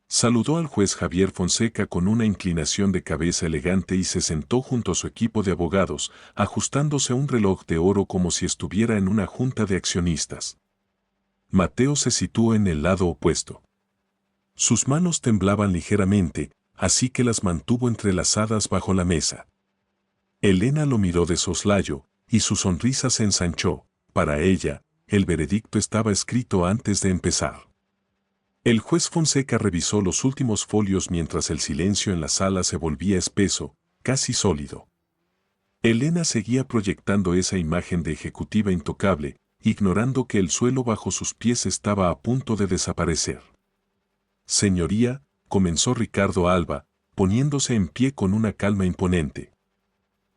Saludó al juez Javier Fonseca con una inclinación de cabeza elegante y se sentó junto a su equipo de abogados, ajustándose un reloj de oro como si estuviera en una junta de accionistas. Mateo se situó en el lado opuesto. Sus manos temblaban ligeramente, así que las mantuvo entrelazadas bajo la mesa. Elena lo miró de soslayo, y su sonrisa se ensanchó. Para ella, el veredicto estaba escrito antes de empezar. El juez Fonseca revisó los últimos folios mientras el silencio en la sala se volvía espeso, casi sólido. Elena seguía proyectando esa imagen de ejecutiva intocable, ignorando que el suelo bajo sus pies estaba a punto de desaparecer. «Señoría», comenzó Ricardo Alba, poniéndose en pie con una calma imponente.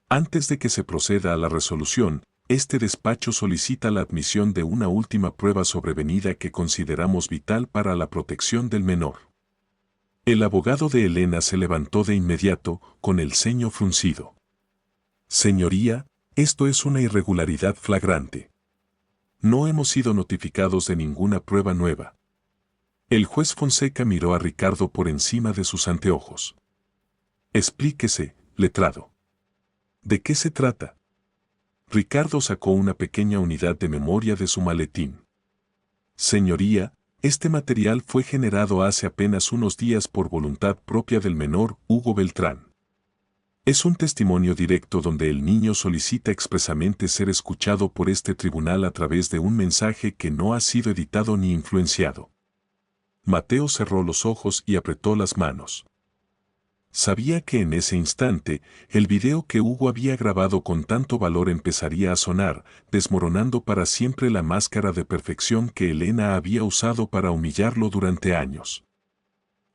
«Antes de que se proceda a la resolución, este despacho solicita la admisión de una última prueba sobrevenida que consideramos vital para la protección del menor». El abogado de Elena se levantó de inmediato, con el ceño fruncido. «Señoría, esto es una irregularidad flagrante. No hemos sido notificados de ninguna prueba nueva». El juez Fonseca miró a Ricardo por encima de sus anteojos. «Explíquese, letrado. ¿De qué se trata?». Ricardo sacó una pequeña unidad de memoria de su maletín. «Señoría, este material fue generado hace apenas unos días por voluntad propia del menor Hugo Beltrán. Es un testimonio directo donde el niño solicita expresamente ser escuchado por este tribunal a través de un mensaje que no ha sido editado ni influenciado». Mateo cerró los ojos y apretó las manos. Sabía que en ese instante, el video que Hugo había grabado con tanto valor empezaría a sonar, desmoronando para siempre la máscara de perfección que Elena había usado para humillarlo durante años.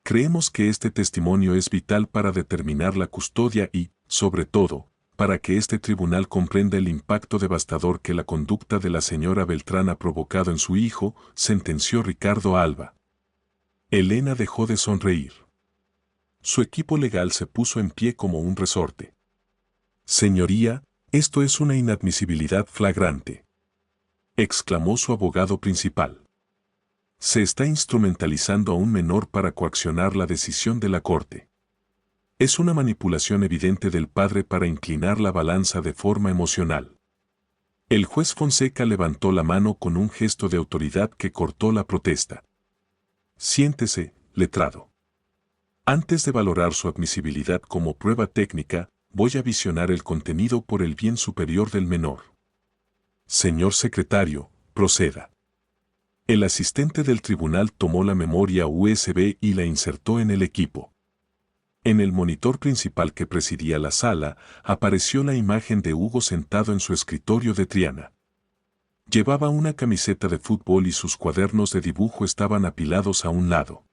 «Creemos que este testimonio es vital para determinar la custodia y, sobre todo, para que este tribunal comprenda el impacto devastador que la conducta de la señora Beltrán ha provocado en su hijo», sentenció Ricardo Alba. Elena dejó de sonreír. Su equipo legal se puso en pie como un resorte. «Señoría, esto es una inadmisibilidad flagrante», exclamó su abogado principal. «Se está instrumentalizando a un menor para coaccionar la decisión de la Corte. Es una manipulación evidente del padre para inclinar la balanza de forma emocional». El juez Fonseca levantó la mano con un gesto de autoridad que cortó la protesta. Siéntese, letrado. Antes de valorar su admisibilidad como prueba técnica, voy a visionar el contenido por el bien superior del menor. Señor secretario, proceda. El asistente del tribunal tomó la memoria USB y la insertó en el equipo. En el monitor principal que presidía la sala, apareció la imagen de Hugo sentado en su escritorio de Triana. Llevaba una camiseta de fútbol y sus cuadernos de dibujo estaban apilados a un lado.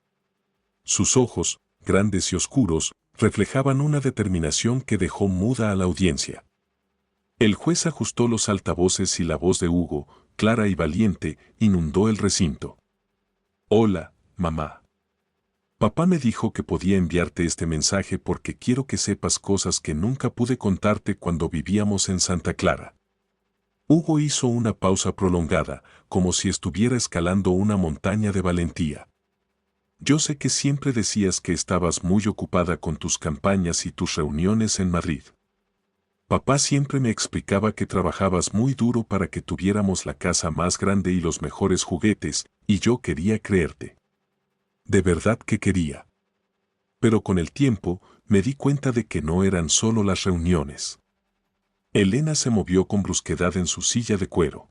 Sus ojos, grandes y oscuros, reflejaban una determinación que dejó muda a la audiencia. El juez ajustó los altavoces y la voz de Hugo, clara y valiente, inundó el recinto. Hola, mamá. Papá me dijo que podía enviarte este mensaje porque quiero que sepas cosas que nunca pude contarte cuando vivíamos en Santa Clara. Hugo hizo una pausa prolongada, como si estuviera escalando una montaña de valentía. Yo sé que siempre decías que estabas muy ocupada con tus campañas y tus reuniones en Madrid. Papá siempre me explicaba que trabajabas muy duro para que tuviéramos la casa más grande y los mejores juguetes, y yo quería creerte. De verdad que quería. Pero con el tiempo, me di cuenta de que no eran solo las reuniones. Elena se movió con brusquedad en su silla de cuero.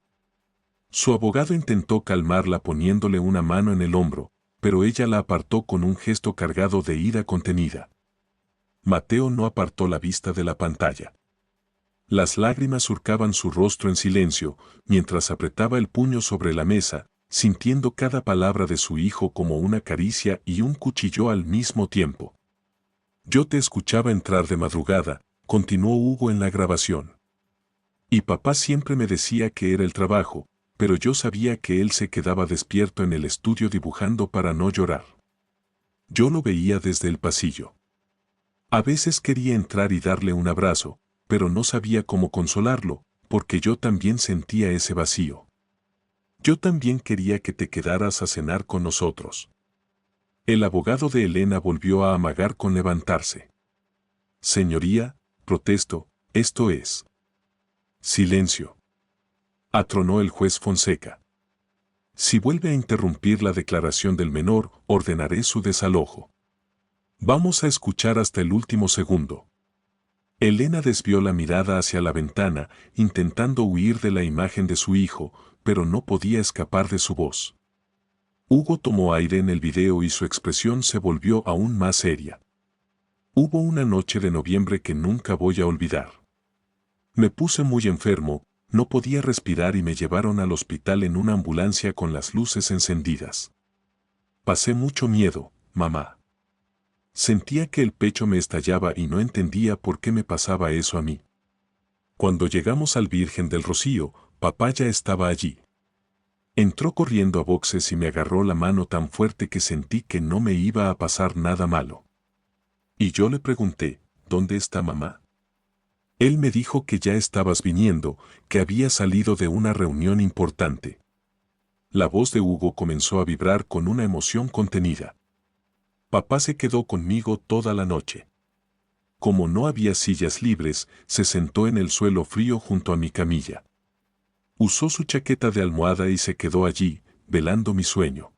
Su abogado intentó calmarla poniéndole una mano en el hombro, pero ella la apartó con un gesto cargado de ira contenida. Mateo no apartó la vista de la pantalla. Las lágrimas surcaban su rostro en silencio, mientras apretaba el puño sobre la mesa, sintiendo cada palabra de su hijo como una caricia y un cuchillo al mismo tiempo. Yo te escuchaba entrar de madrugada, continuó Hugo en la grabación. Y papá siempre me decía que era el trabajo, pero yo sabía que él se quedaba despierto en el estudio dibujando para no llorar. Yo lo veía desde el pasillo. A veces quería entrar y darle un abrazo, pero no sabía cómo consolarlo, porque yo también sentía ese vacío. Yo también quería que te quedaras a cenar con nosotros. El abogado de Elena volvió a amagar con levantarse. Señoría, protesto, esto es. Silencio. Atronó el juez Fonseca. Si vuelve a interrumpir la declaración del menor, ordenaré su desalojo. Vamos a escuchar hasta el último segundo. Elena desvió la mirada hacia la ventana, intentando huir de la imagen de su hijo, pero no podía escapar de su voz. Hugo tomó aire en el video y su expresión se volvió aún más seria. Hubo una noche de noviembre que nunca voy a olvidar. Me puse muy enfermo, no podía respirar y me llevaron al hospital en una ambulancia con las luces encendidas. Pasé mucho miedo, mamá. Sentía que el pecho me estallaba y no entendía por qué me pasaba eso a mí. Cuando llegamos al Virgen del Rocío, papá ya estaba allí. Entró corriendo a boxes y me agarró la mano tan fuerte que sentí que no me iba a pasar nada malo. Y yo le pregunté, ¿dónde está mamá? Él me dijo que ya estabas viniendo, que había salido de una reunión importante. La voz de Hugo comenzó a vibrar con una emoción contenida. Papá se quedó conmigo toda la noche. Como no había sillas libres, se sentó en el suelo frío junto a mi camilla. Usó su chaqueta de almohada y se quedó allí, velando mi sueño.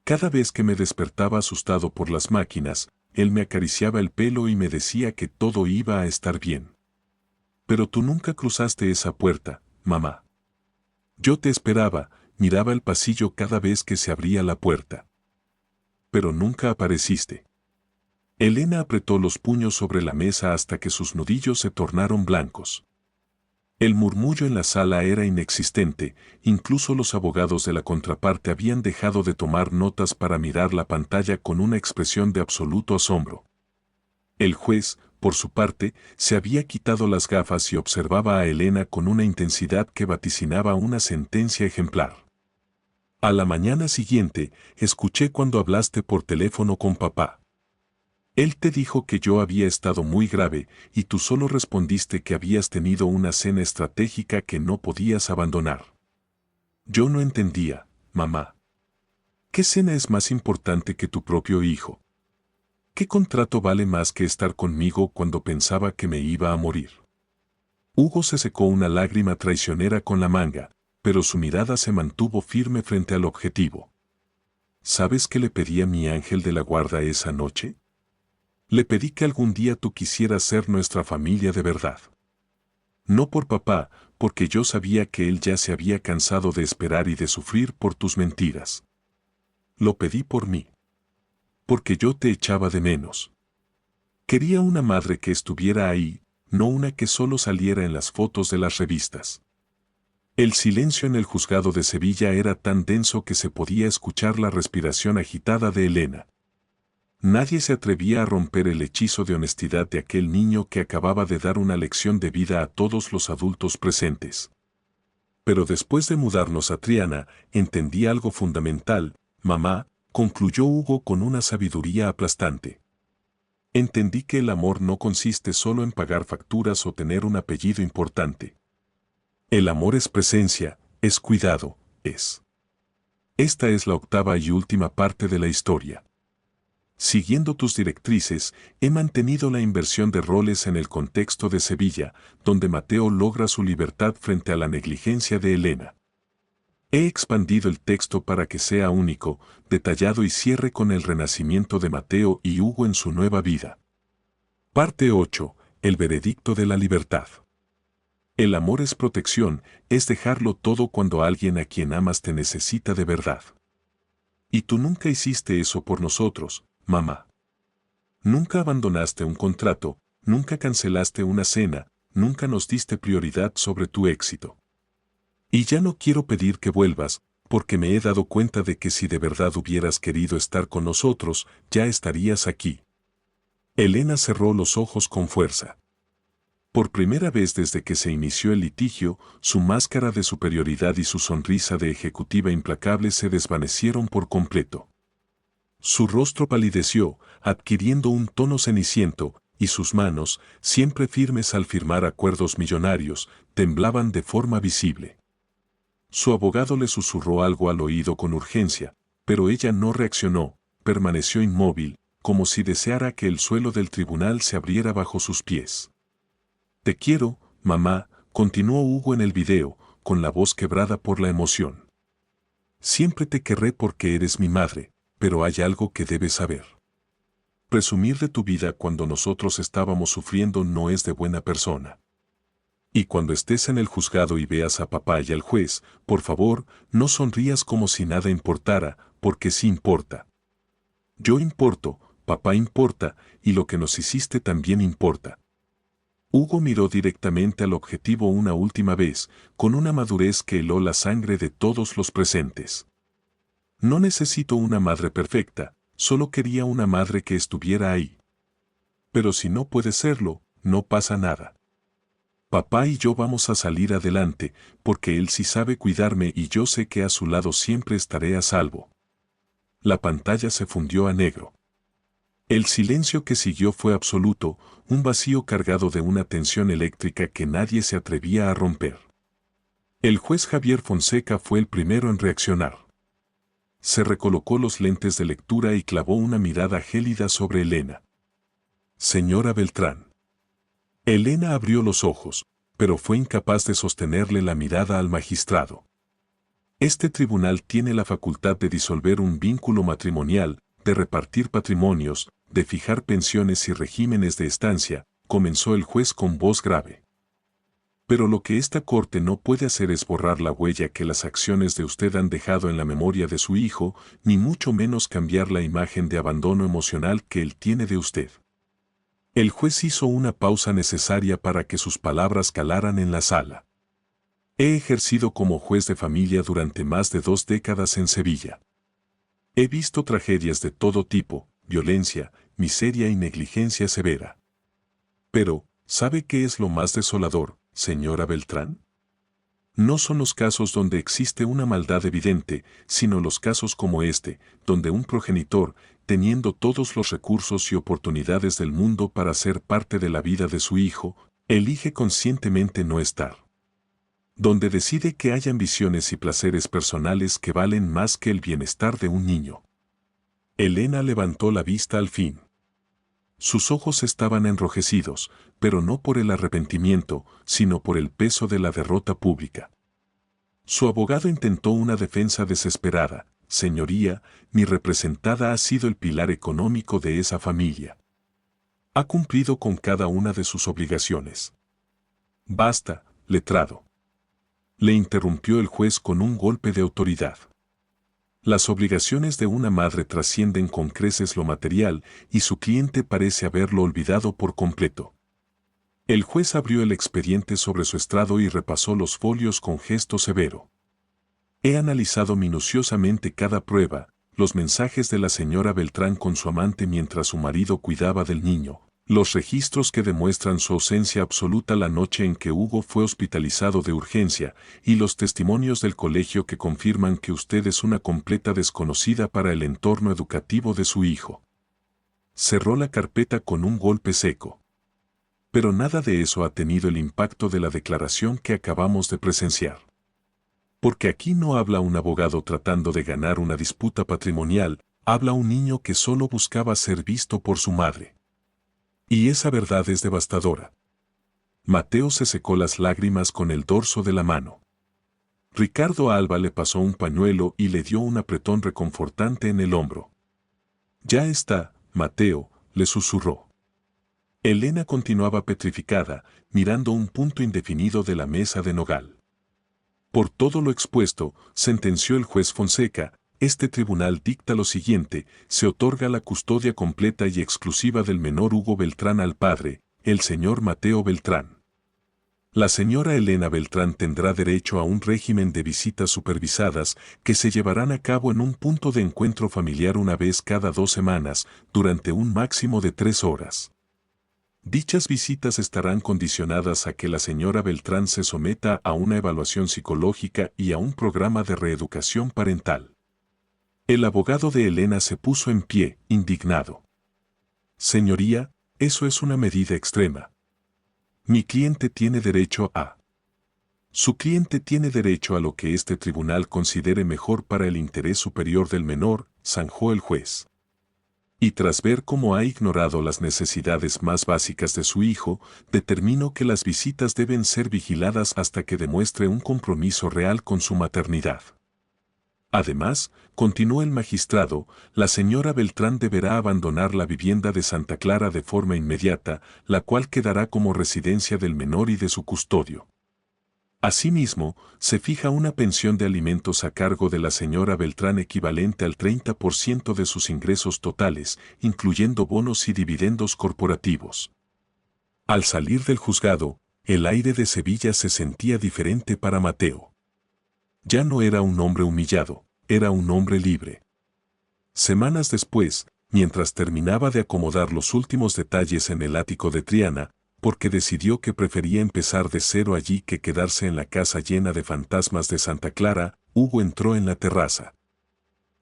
Cada vez que me despertaba asustado por las máquinas, él me acariciaba el pelo y me decía que todo iba a estar bien. Pero tú nunca cruzaste esa puerta, mamá. Yo te esperaba, miraba el pasillo cada vez que se abría la puerta. Pero nunca apareciste. Elena apretó los puños sobre la mesa hasta que sus nudillos se tornaron blancos. El murmullo en la sala era inexistente, incluso los abogados de la contraparte habían dejado de tomar notas para mirar la pantalla con una expresión de absoluto asombro. El juez, por su parte, se había quitado las gafas y observaba a Elena con una intensidad que vaticinaba una sentencia ejemplar. A la mañana siguiente, escuché cuando hablaste por teléfono con papá. Él te dijo que yo había estado muy grave y tú solo respondiste que habías tenido una cena estratégica que no podías abandonar. Yo no entendía, mamá. ¿Qué cena es más importante que tu propio hijo? ¿Qué contrato vale más que estar conmigo cuando pensaba que me iba a morir? Hugo se secó una lágrima traicionera con la manga, pero su mirada se mantuvo firme frente al objetivo. ¿Sabes qué le pedí a mi ángel de la guarda esa noche? Le pedí que algún día tú quisieras ser nuestra familia de verdad. No por papá, porque yo sabía que él ya se había cansado de esperar y de sufrir por tus mentiras. Lo pedí por mí. Porque yo te echaba de menos. Quería una madre que estuviera ahí, no una que solo saliera en las fotos de las revistas. El silencio en el juzgado de Sevilla era tan denso que se podía escuchar la respiración agitada de Elena. Nadie se atrevía a romper el hechizo de honestidad de aquel niño que acababa de dar una lección de vida a todos los adultos presentes. Pero después de mudarnos a Triana, entendí algo fundamental, mamá, concluyó Hugo con una sabiduría aplastante. Entendí que el amor no consiste solo en pagar facturas o tener un apellido importante. El amor es presencia, es cuidado, es. Esta es la octava y última parte de la historia. Siguiendo tus directrices, he mantenido la inversión de roles en el contexto de Sevilla, donde Mateo logra su libertad frente a la negligencia de Elena. He expandido el texto para que sea único, detallado y cierre con el renacimiento de Mateo y Hugo en su nueva vida. Parte 8. El veredicto de la libertad. El amor es protección, es dejarlo todo cuando alguien a quien amas te necesita de verdad. Y tú nunca hiciste eso por nosotros, mamá. Nunca abandonaste un contrato, nunca cancelaste una cena, nunca nos diste prioridad sobre tu éxito. Y ya no quiero pedir que vuelvas, porque me he dado cuenta de que si de verdad hubieras querido estar con nosotros, ya estarías aquí. Elena cerró los ojos con fuerza. Por primera vez desde que se inició el litigio, su máscara de superioridad y su sonrisa de ejecutiva implacable se desvanecieron por completo. Su rostro palideció, adquiriendo un tono ceniciento, y sus manos, siempre firmes al firmar acuerdos millonarios, temblaban de forma visible. Su abogado le susurró algo al oído con urgencia, pero ella no reaccionó, permaneció inmóvil, como si deseara que el suelo del tribunal se abriera bajo sus pies. Te quiero, mamá, continuó Hugo en el video, con la voz quebrada por la emoción. Siempre te querré porque eres mi madre, pero hay algo que debes saber. Presumir de tu vida cuando nosotros estábamos sufriendo no es de buena persona. Y cuando estés en el juzgado y veas a papá y al juez, por favor, no sonrías como si nada importara, porque sí importa. Yo importo, papá importa, y lo que nos hiciste también importa. Hugo miró directamente al objetivo una última vez, con una madurez que heló la sangre de todos los presentes. No necesito una madre perfecta, solo quería una madre que estuviera ahí. Pero si no puede serlo, no pasa nada. Papá y yo vamos a salir adelante, porque él sí sabe cuidarme y yo sé que a su lado siempre estaré a salvo. La pantalla se fundió a negro. El silencio que siguió fue absoluto, un vacío cargado de una tensión eléctrica que nadie se atrevía a romper. El juez Javier Fonseca fue el primero en reaccionar. Se recolocó los lentes de lectura y clavó una mirada gélida sobre Elena. Señora Beltrán. Elena abrió los ojos, pero fue incapaz de sostenerle la mirada al magistrado. Este tribunal tiene la facultad de disolver un vínculo matrimonial, de repartir patrimonios, de fijar pensiones y regímenes de estancia, comenzó el juez con voz grave. Pero lo que esta corte no puede hacer es borrar la huella que las acciones de usted han dejado en la memoria de su hijo, ni mucho menos cambiar la imagen de abandono emocional que él tiene de usted. El juez hizo una pausa necesaria para que sus palabras calaran en la sala. He ejercido como juez de familia durante más de 2 décadas en Sevilla. He visto tragedias de todo tipo, violencia, miseria y negligencia severa. Pero, ¿sabe qué es lo más desolador, señora Beltrán? No son los casos donde existe una maldad evidente, sino los casos como este, donde un progenitor, teniendo todos los recursos y oportunidades del mundo para ser parte de la vida de su hijo, elige conscientemente no estar. Donde decide que hay ambiciones y placeres personales que valen más que el bienestar de un niño. Elena levantó la vista al fin. Sus ojos estaban enrojecidos, pero no por el arrepentimiento, sino por el peso de la derrota pública. Su abogado intentó una defensa desesperada. Señoría, mi representada ha sido el pilar económico de esa familia. Ha cumplido con cada una de sus obligaciones. Basta, letrado. Le interrumpió el juez con un golpe de autoridad. Las obligaciones de una madre trascienden con creces lo material y su cliente parece haberlo olvidado por completo. El juez abrió el expediente sobre su estrado y repasó los folios con gesto severo. He analizado minuciosamente cada prueba, los mensajes de la señora Beltrán con su amante mientras su marido cuidaba del niño, los registros que demuestran su ausencia absoluta la noche en que Hugo fue hospitalizado de urgencia, y los testimonios del colegio que confirman que usted es una completa desconocida para el entorno educativo de su hijo. Cerró la carpeta con un golpe seco. Pero nada de eso ha tenido el impacto de la declaración que acabamos de presenciar. Porque aquí no habla un abogado tratando de ganar una disputa patrimonial, habla un niño que solo buscaba ser visto por su madre. Y esa verdad es devastadora. Mateo se secó las lágrimas con el dorso de la mano. Ricardo Alba le pasó un pañuelo y le dio un apretón reconfortante en el hombro. Ya está, Mateo, le susurró. Elena continuaba petrificada, mirando un punto indefinido de la mesa de nogal. Por todo lo expuesto, sentenció el juez Fonseca, este tribunal dicta lo siguiente: se otorga la custodia completa y exclusiva del menor Hugo Beltrán al padre, el señor Mateo Beltrán. La señora Elena Beltrán tendrá derecho a un régimen de visitas supervisadas que se llevarán a cabo en un punto de encuentro familiar una vez cada 2 semanas, durante un máximo de 3 horas. Dichas visitas estarán condicionadas a que la señora Beltrán se someta a una evaluación psicológica y a un programa de reeducación parental. El abogado de Elena se puso en pie, indignado. Señoría, eso es una medida extrema. Mi cliente tiene derecho a... Su cliente tiene derecho a lo que este tribunal considere mejor para el interés superior del menor, zanjó el juez. Y tras ver cómo ha ignorado las necesidades más básicas de su hijo, determinó que las visitas deben ser vigiladas hasta que demuestre un compromiso real con su maternidad. Además, continuó el magistrado, la señora Beltrán deberá abandonar la vivienda de Santa Clara de forma inmediata, la cual quedará como residencia del menor y de su custodio. Asimismo, se fija una pensión de alimentos a cargo de la señora Beltrán equivalente al 30% de sus ingresos totales, incluyendo bonos y dividendos corporativos. Al salir del juzgado, el aire de Sevilla se sentía diferente para Mateo. Ya no era un hombre humillado, era un hombre libre. Semanas después, mientras terminaba de acomodar los últimos detalles en el ático de Triana, porque decidió que prefería empezar de cero allí que quedarse en la casa llena de fantasmas de Santa Clara, Hugo entró en la terraza.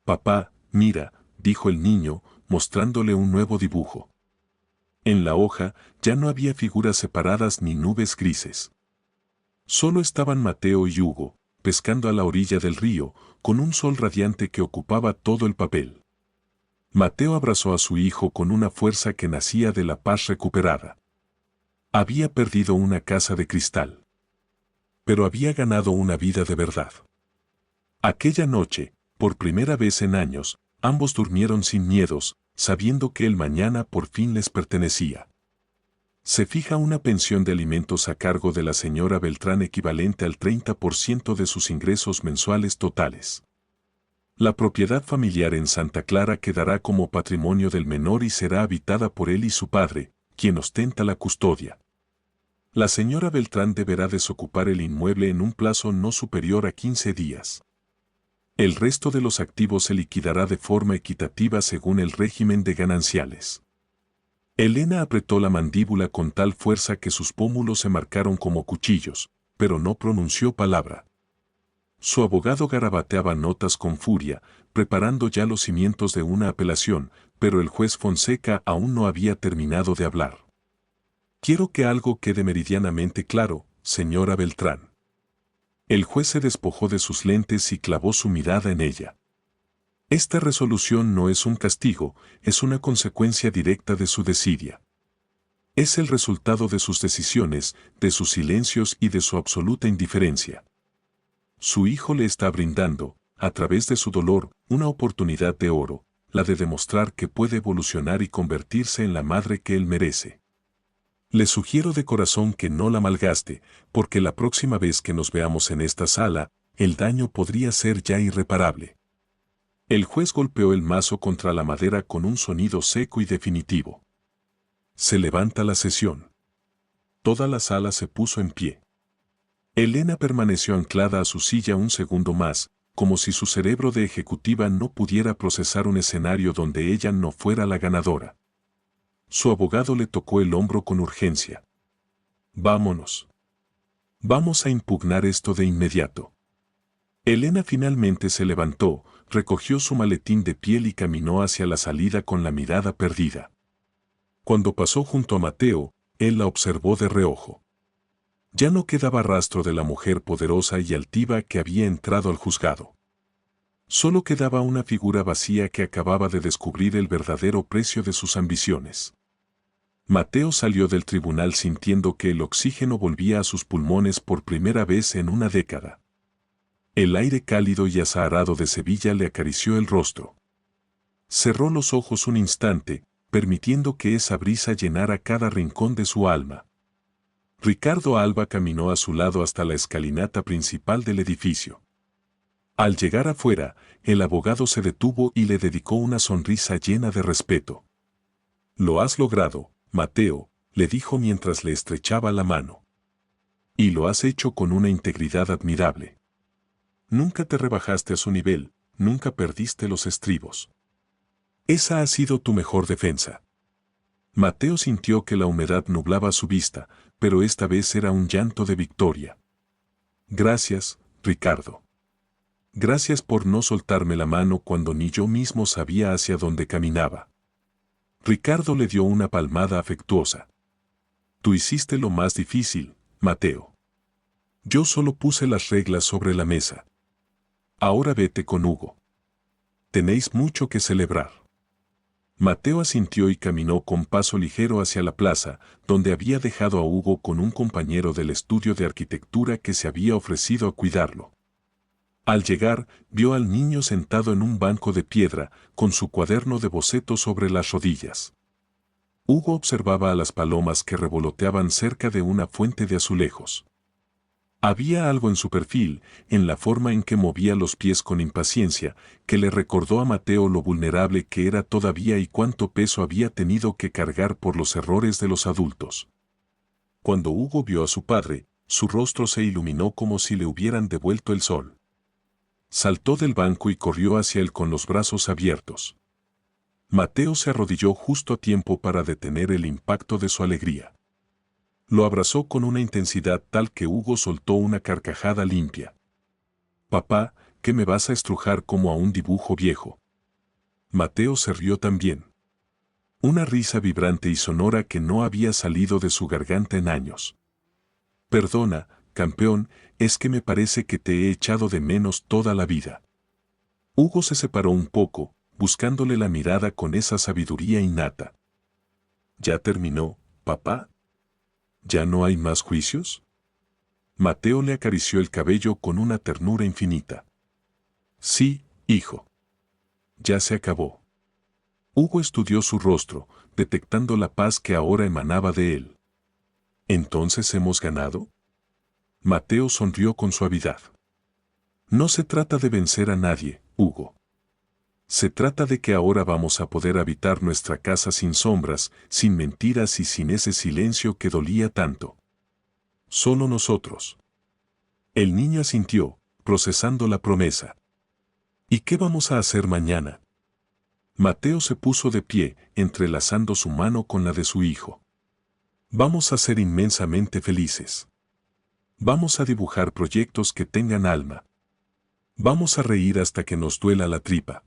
Papá, mira, dijo el niño, mostrándole un nuevo dibujo. En la hoja ya no había figuras separadas ni nubes grises. Solo estaban Mateo y Hugo, pescando a la orilla del río, con un sol radiante que ocupaba todo el papel. Mateo abrazó a su hijo con una fuerza que nacía de la paz recuperada. Había perdido una casa de cristal. Pero había ganado una vida de verdad. Aquella noche, por primera vez en años, ambos durmieron sin miedos, sabiendo que el mañana por fin les pertenecía. Se fija una pensión de alimentos a cargo de la señora Beltrán equivalente al 30% de sus ingresos mensuales totales. La propiedad familiar en Santa Clara quedará como patrimonio del menor y será habitada por él y su padre, quien ostenta la custodia. La señora Beltrán deberá desocupar el inmueble en un plazo no superior a 15 días. El resto de los activos se liquidará de forma equitativa según el régimen de gananciales. Elena apretó la mandíbula con tal fuerza que sus pómulos se marcaron como cuchillos, pero no pronunció palabra. Su abogado garabateaba notas con furia, preparando ya los cimientos de una apelación, pero el juez Fonseca aún no había terminado de hablar. Quiero que algo quede meridianamente claro, señora Beltrán. El juez se despojó de sus lentes y clavó su mirada en ella. Esta resolución no es un castigo, es una consecuencia directa de su desidia. Es el resultado de sus decisiones, de sus silencios y de su absoluta indiferencia. Su hijo le está brindando, a través de su dolor, una oportunidad de oro, la de demostrar que puede evolucionar y convertirse en la madre que él merece. Le sugiero de corazón que no la malgaste, porque la próxima vez que nos veamos en esta sala, el daño podría ser ya irreparable. El juez golpeó el mazo contra la madera con un sonido seco y definitivo. Se levanta la sesión. Toda la sala se puso en pie. Elena permaneció anclada a su silla un segundo más, como si su cerebro de ejecutiva no pudiera procesar un escenario donde ella no fuera la ganadora. Su abogado le tocó el hombro con urgencia. Vámonos. Vamos a impugnar esto de inmediato. Elena finalmente se levantó, recogió su maletín de piel y caminó hacia la salida con la mirada perdida. Cuando pasó junto a Mateo, él la observó de reojo. Ya no quedaba rastro de la mujer poderosa y altiva que había entrado al juzgado. Solo quedaba una figura vacía que acababa de descubrir el verdadero precio de sus ambiciones. Mateo salió del tribunal sintiendo que el oxígeno volvía a sus pulmones por primera vez en una década. El aire cálido y azaharado de Sevilla le acarició el rostro. Cerró los ojos un instante, permitiendo que esa brisa llenara cada rincón de su alma. Ricardo Alba caminó a su lado hasta la escalinata principal del edificio. Al llegar afuera, el abogado se detuvo y le dedicó una sonrisa llena de respeto. «Lo has logrado, Mateo», le dijo mientras le estrechaba la mano. «Y lo has hecho con una integridad admirable. Nunca te rebajaste a su nivel, nunca perdiste los estribos. Esa ha sido tu mejor defensa». Mateo sintió que la humedad nublaba su vista, pero esta vez era un llanto de victoria. «Gracias, Ricardo. Gracias por no soltarme la mano cuando ni yo mismo sabía hacia dónde caminaba». Ricardo le dio una palmada afectuosa. «Tú hiciste lo más difícil, Mateo. Yo solo puse las reglas sobre la mesa. Ahora vete con Hugo. Tenéis mucho que celebrar». Mateo asintió y caminó con paso ligero hacia la plaza, donde había dejado a Hugo con un compañero del estudio de arquitectura que se había ofrecido a cuidarlo. Al llegar, vio al niño sentado en un banco de piedra, con su cuaderno de bocetos sobre las rodillas. Hugo observaba a las palomas que revoloteaban cerca de una fuente de azulejos. Había algo en su perfil, en la forma en que movía los pies con impaciencia, que le recordó a Mateo lo vulnerable que era todavía y cuánto peso había tenido que cargar por los errores de los adultos. Cuando Hugo vio a su padre, su rostro se iluminó como si le hubieran devuelto el sol. Saltó del banco y corrió hacia él con los brazos abiertos. Mateo se arrodilló justo a tiempo para detener el impacto de su alegría. Lo abrazó con una intensidad tal que Hugo soltó una carcajada limpia. «Papá, ¿qué me vas a estrujar como a un dibujo viejo?» Mateo se rió también. Una risa vibrante y sonora que no había salido de su garganta en años. «Perdona, campeón, es que me parece que te he echado de menos toda la vida». Hugo se separó un poco, buscándole la mirada con esa sabiduría innata. «¿Ya terminó, papá? ¿Ya no hay más juicios?» Mateo le acarició el cabello con una ternura infinita. «Sí, hijo. Ya se acabó». Hugo estudió su rostro, detectando la paz que ahora emanaba de él. «¿Entonces hemos ganado?» Mateo sonrió con suavidad. «No se trata de vencer a nadie, Hugo. Se trata de que ahora vamos a poder habitar nuestra casa sin sombras, sin mentiras y sin ese silencio que dolía tanto. Solo nosotros». El niño asintió, procesando la promesa. «¿Y qué vamos a hacer mañana?» Mateo se puso de pie, entrelazando su mano con la de su hijo. «Vamos a ser inmensamente felices. Vamos a dibujar proyectos que tengan alma. Vamos a reír hasta que nos duela la tripa.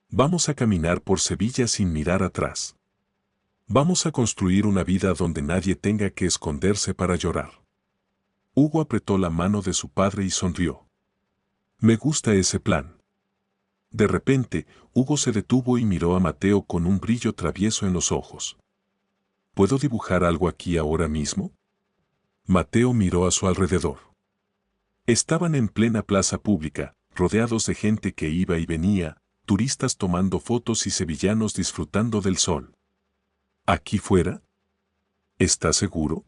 Vamos a caminar por Sevilla sin mirar atrás. Vamos a construir una vida donde nadie tenga que esconderse para llorar». Hugo apretó la mano de su padre y sonrió. «Me gusta ese plan. De repente, Hugo se detuvo y miró a Mateo con un brillo travieso en los ojos. ¿Puedo dibujar algo aquí ahora mismo? Mateo miró a su alrededor. Estaban en plena plaza pública, rodeados de gente que iba y venía, turistas tomando fotos y sevillanos disfrutando del sol. ¿Aquí fuera? ¿Estás seguro?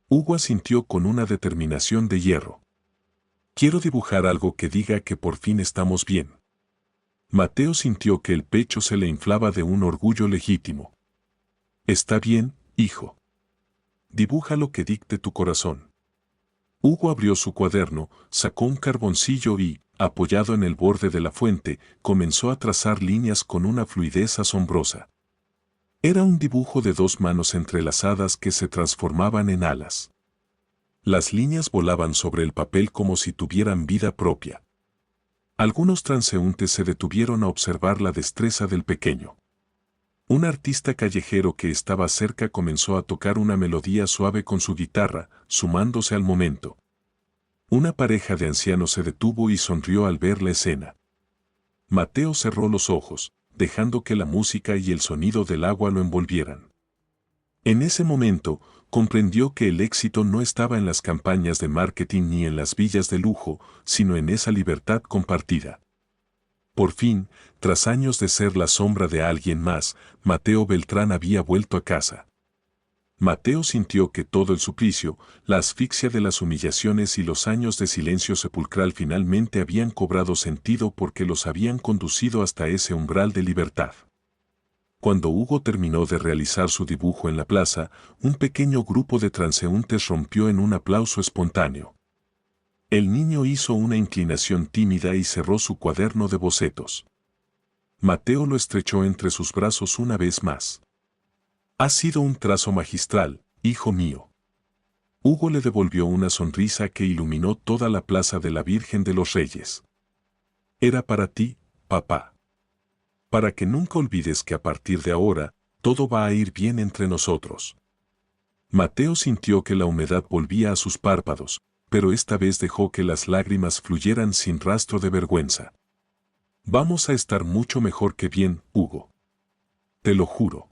Hugo asintió con una determinación de hierro. Quiero dibujar algo que diga que por fin estamos bien. Mateo sintió que el pecho se le inflaba de un orgullo legítimo. Está bien, hijo. Dibuja lo que dicte tu corazón. Hugo abrió su cuaderno, sacó un carboncillo y, apoyado en el borde de la fuente, comenzó a trazar líneas con una fluidez asombrosa. Era un dibujo de dos manos entrelazadas que se transformaban en alas. Las líneas volaban sobre el papel como si tuvieran vida propia. Algunos transeúntes se detuvieron a observar la destreza del pequeño. Un artista callejero que estaba cerca comenzó a tocar una melodía suave con su guitarra, sumándose al momento. Una pareja de ancianos se detuvo y sonrió al ver la escena. Mateo cerró los ojos, dejando que la música y el sonido del agua lo envolvieran. En ese momento, comprendió que el éxito no estaba en las campañas de marketing ni en las villas de lujo, sino en esa libertad compartida. Por fin, tras años de ser la sombra de alguien más, Mateo Beltrán había vuelto a casa. Mateo sintió que todo el suplicio, la asfixia de las humillaciones y los años de silencio sepulcral finalmente habían cobrado sentido porque los habían conducido hasta ese umbral de libertad. Cuando Hugo terminó de realizar su dibujo en la plaza, un pequeño grupo de transeúntes rompió en un aplauso espontáneo. El niño hizo una inclinación tímida y cerró su cuaderno de bocetos. Mateo lo estrechó entre sus brazos una vez más. Ha sido un trazo magistral, hijo mío. Hugo le devolvió una sonrisa que iluminó toda la plaza de la Virgen de los Reyes. Era para ti, papá. Para que nunca olvides que a partir de ahora, todo va a ir bien entre nosotros. Mateo sintió que la humedad volvía a sus párpados, pero esta vez dejó que las lágrimas fluyeran sin rastro de vergüenza. Vamos a estar mucho mejor que bien, Hugo. Te lo juro.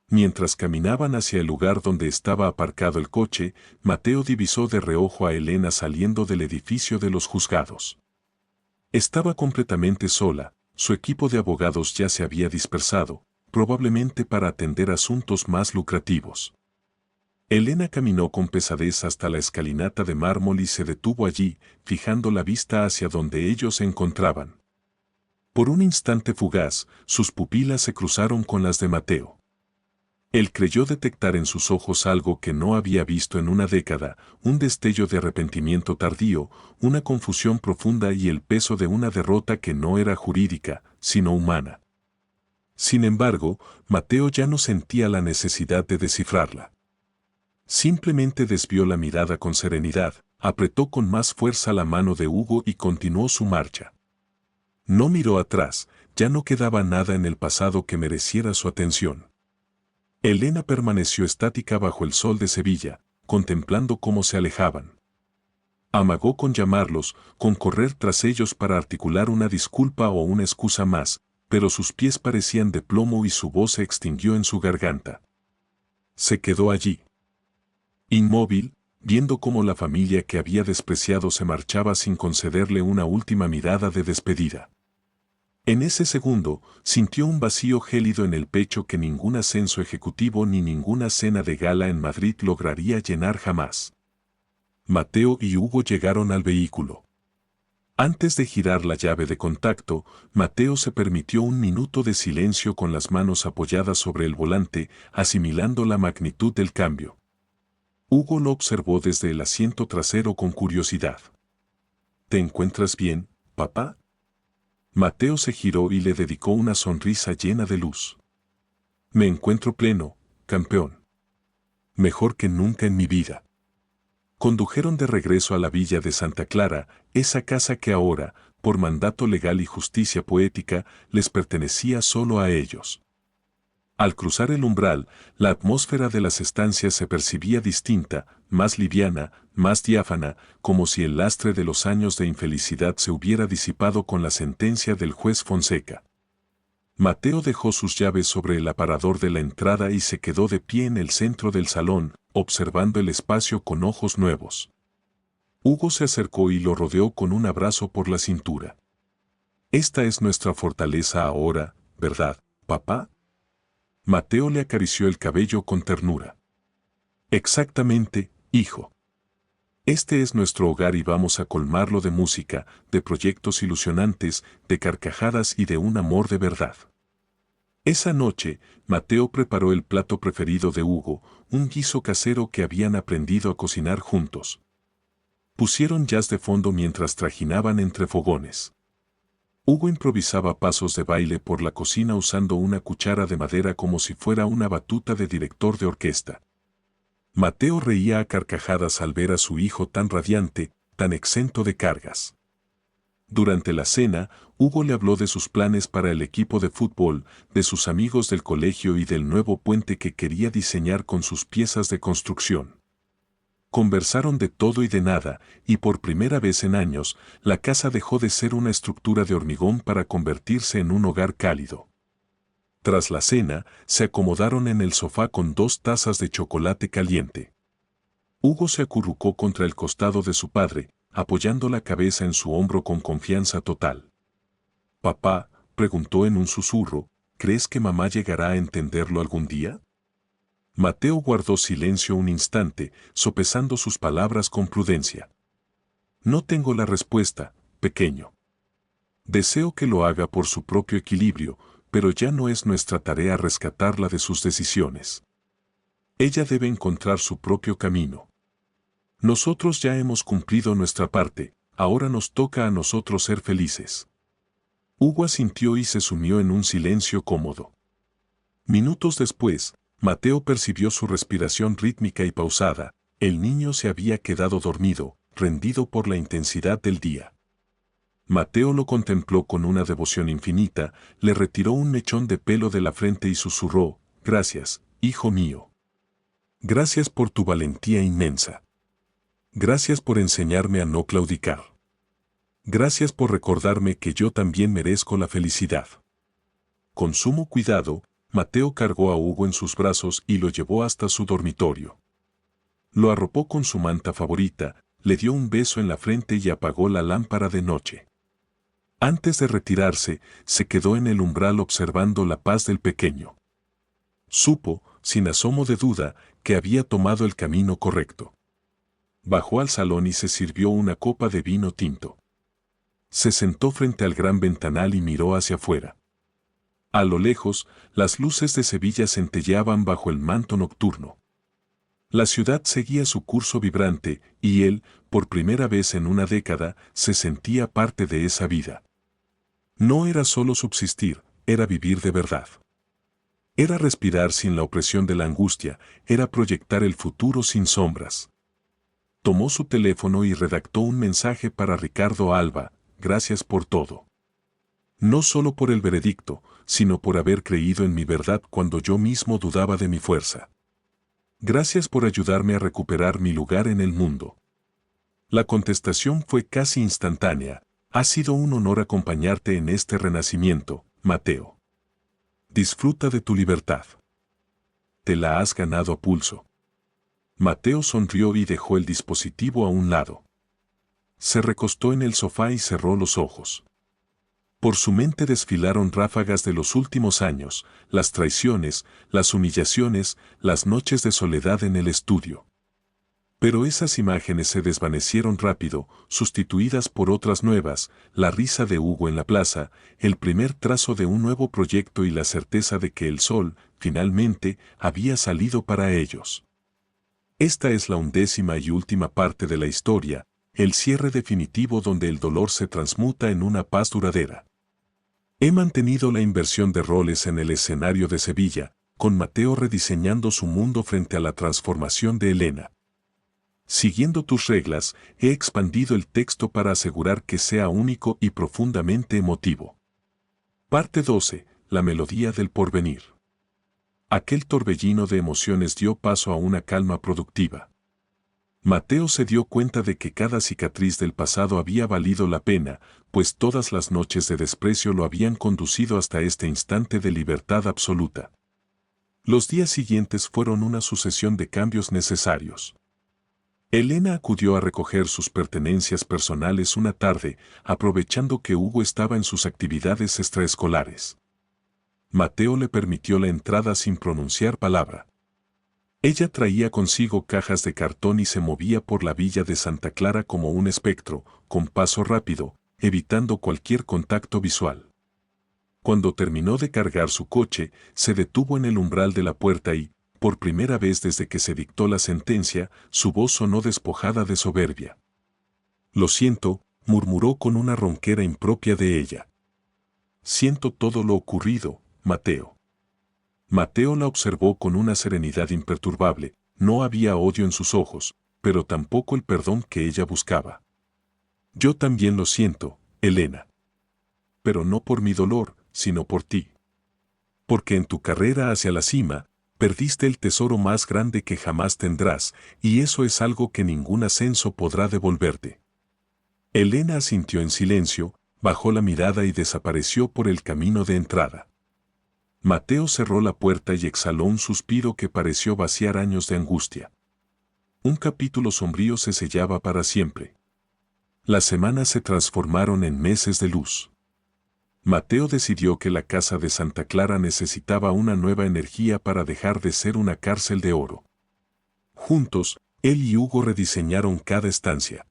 Mientras caminaban hacia el lugar donde estaba aparcado el coche, Mateo divisó de reojo a Elena saliendo del edificio de los juzgados. Estaba completamente sola, su equipo de abogados ya se había dispersado, probablemente para atender asuntos más lucrativos. Elena caminó con pesadez hasta la escalinata de mármol y se detuvo allí, fijando la vista hacia donde ellos se encontraban. Por un instante fugaz, sus pupilas se cruzaron con las de Mateo. Él creyó detectar en sus ojos algo que no había visto en una década, un destello de arrepentimiento tardío, una confusión profunda y el peso de una derrota que no era jurídica, sino humana. Sin embargo, Mateo ya no sentía la necesidad de descifrarla. Simplemente desvió la mirada con serenidad, apretó con más fuerza la mano de Hugo y continuó su marcha. No miró atrás, ya no quedaba nada en el pasado que mereciera su atención. Elena permaneció estática bajo el sol de Sevilla, contemplando cómo se alejaban. Amagó con llamarlos, con correr tras ellos para articular una disculpa o una excusa más, pero sus pies parecían de plomo y su voz se extinguió en su garganta. Se quedó allí, inmóvil, viendo cómo la familia que había despreciado se marchaba sin concederle una última mirada de despedida. En ese segundo, sintió un vacío gélido en el pecho que ningún ascenso ejecutivo ni ninguna cena de gala en Madrid lograría llenar jamás. Mateo y Hugo llegaron al vehículo. Antes de girar la llave de contacto, Mateo se permitió un minuto de silencio con las manos apoyadas sobre el volante, asimilando la magnitud del cambio. Hugo lo observó desde el asiento trasero con curiosidad. ¿Te encuentras bien, papá? Mateo se giró y le dedicó una sonrisa llena de luz. Me encuentro pleno, campeón. Mejor que nunca en mi vida. Condujeron de regreso a la villa de Santa Clara, esa casa que ahora, por mandato legal y justicia poética, les pertenecía solo a ellos. Al cruzar el umbral, la atmósfera de las estancias se percibía distinta, más liviana, más diáfana, como si el lastre de los años de infelicidad se hubiera disipado con la sentencia del juez Fonseca. Mateo dejó sus llaves sobre el aparador de la entrada y se quedó de pie en el centro del salón, observando el espacio con ojos nuevos. Hugo se acercó y lo rodeó con un abrazo por la cintura. Esta es nuestra fortaleza ahora, ¿verdad, papá? Mateo le acarició el cabello con ternura. Exactamente, hijo. Este es nuestro hogar y vamos a colmarlo de música, de proyectos ilusionantes, de carcajadas y de un amor de verdad. Esa noche, Mateo preparó el plato preferido de Hugo, un guiso casero que habían aprendido a cocinar juntos. Pusieron jazz de fondo mientras trajinaban entre fogones. Hugo improvisaba pasos de baile por la cocina usando una cuchara de madera como si fuera una batuta de director de orquesta. Mateo reía a carcajadas al ver a su hijo tan radiante, tan exento de cargas. Durante la cena, Hugo le habló de sus planes para el equipo de fútbol, de sus amigos del colegio y del nuevo puente que quería diseñar con sus piezas de construcción. Conversaron de todo y de nada, y por primera vez en años, la casa dejó de ser una estructura de hormigón para convertirse en un hogar cálido. Tras la cena, se acomodaron en el sofá con 2 tazas de chocolate caliente. Hugo se acurrucó contra el costado de su padre, apoyando la cabeza en su hombro con confianza total. «Papá», preguntó en un susurro, «¿crees que mamá llegará a entenderlo algún día?» Mateo guardó silencio un instante, sopesando sus palabras con prudencia. «No tengo la respuesta, pequeño. Deseo que lo haga por su propio equilibrio, pero ya no es nuestra tarea rescatarla de sus decisiones. Ella debe encontrar su propio camino. Nosotros ya hemos cumplido nuestra parte, ahora nos toca a nosotros ser felices». Hugo asintió y se sumió en un silencio cómodo. Minutos después, Mateo percibió su respiración rítmica y pausada. El niño se había quedado dormido, rendido por la intensidad del día. Mateo lo contempló con una devoción infinita, le retiró un mechón de pelo de la frente y susurró, «Gracias, hijo mío. Gracias por tu valentía inmensa. Gracias por enseñarme a no claudicar. Gracias por recordarme que yo también merezco la felicidad». Con sumo cuidado, Mateo cargó a Hugo en sus brazos y lo llevó hasta su dormitorio. Lo arropó con su manta favorita, le dio un beso en la frente y apagó la lámpara de noche. Antes de retirarse, se quedó en el umbral observando la paz del pequeño. Supo, sin asomo de duda, que había tomado el camino correcto. Bajó al salón y se sirvió una copa de vino tinto. Se sentó frente al gran ventanal y miró hacia afuera. A lo lejos, las luces de Sevilla centelleaban bajo el manto nocturno. La ciudad seguía su curso vibrante, y él, por primera vez en una década, se sentía parte de esa vida. No era solo subsistir, era vivir de verdad. Era respirar sin la opresión de la angustia, era proyectar el futuro sin sombras. Tomó su teléfono y redactó un mensaje para Ricardo Alba: «Gracias por todo. No solo por el veredicto, sino por haber creído en mi verdad cuando yo mismo dudaba de mi fuerza. Gracias por ayudarme a recuperar mi lugar en el mundo». La contestación fue casi instantánea: «Ha sido un honor acompañarte en este renacimiento, Mateo. Disfruta de tu libertad. Te la has ganado a pulso». Mateo sonrió y dejó el dispositivo a un lado. Se recostó en el sofá y cerró los ojos. Por su mente desfilaron ráfagas de los últimos años, las traiciones, las humillaciones, las noches de soledad en el estudio. Pero esas imágenes se desvanecieron rápido, sustituidas por otras nuevas: la risa de Hugo en la plaza, el primer trazo de un nuevo proyecto y la certeza de que el sol, finalmente, había salido para ellos. Esta es la 11ª y última parte de la historia, el cierre definitivo donde el dolor se transmuta en una paz duradera. He mantenido la inversión de roles en el escenario de Sevilla, con Mateo rediseñando su mundo frente a la transformación de Elena. Siguiendo tus reglas, he expandido el texto para asegurar que sea único y profundamente emotivo. Parte 12. La melodía del porvenir. Aquel torbellino de emociones dio paso a una calma productiva. Mateo se dio cuenta de que cada cicatriz del pasado había valido la pena, pues todas las noches de desprecio lo habían conducido hasta este instante de libertad absoluta. Los días siguientes fueron una sucesión de cambios necesarios. Elena acudió a recoger sus pertenencias personales una tarde, aprovechando que Hugo estaba en sus actividades extraescolares. Mateo le permitió la entrada sin pronunciar palabra. Ella traía consigo cajas de cartón y se movía por la villa de Santa Clara como un espectro, con paso rápido, evitando cualquier contacto visual. Cuando terminó de cargar su coche, se detuvo en el umbral de la puerta y, por primera vez desde que se dictó la sentencia, su voz sonó despojada de soberbia. «Lo siento», murmuró con una ronquera impropia de ella. «Siento todo lo ocurrido, Mateo». Mateo la observó con una serenidad imperturbable, no había odio en sus ojos, pero tampoco el perdón que ella buscaba. «Yo también lo siento, Elena. Pero no por mi dolor, sino por ti. Porque en tu carrera hacia la cima, perdiste el tesoro más grande que jamás tendrás, y eso es algo que ningún ascenso podrá devolverte». Elena asintió en silencio, bajó la mirada y desapareció por el camino de entrada. Mateo cerró la puerta y exhaló un suspiro que pareció vaciar años de angustia. Un capítulo sombrío se sellaba para siempre. Las semanas se transformaron en meses de luz. Mateo decidió que la casa de Santa Clara necesitaba una nueva energía para dejar de ser una cárcel de oro. Juntos, él y Hugo rediseñaron cada estancia.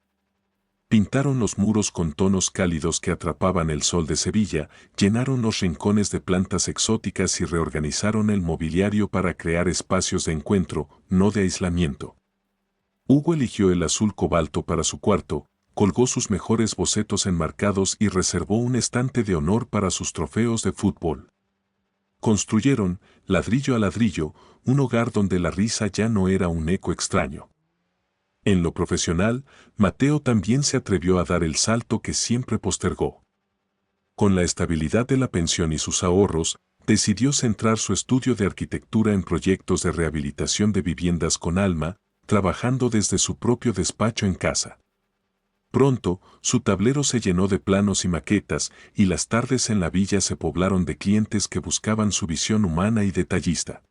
Pintaron los muros con tonos cálidos que atrapaban el sol de Sevilla, llenaron los rincones de plantas exóticas y reorganizaron el mobiliario para crear espacios de encuentro, no de aislamiento. Hugo eligió el azul cobalto para su cuarto, colgó sus mejores bocetos enmarcados y reservó un estante de honor para sus trofeos de fútbol. Construyeron, ladrillo a ladrillo, un hogar donde la risa ya no era un eco extraño. En lo profesional, Mateo también se atrevió a dar el salto que siempre postergó. Con la estabilidad de la pensión y sus ahorros, decidió centrar su estudio de arquitectura en proyectos de rehabilitación de viviendas con alma, trabajando desde su propio despacho en casa. Pronto, su tablero se llenó de planos y maquetas, y las tardes en la villa se poblaron de clientes que buscaban su visión humana y detallista.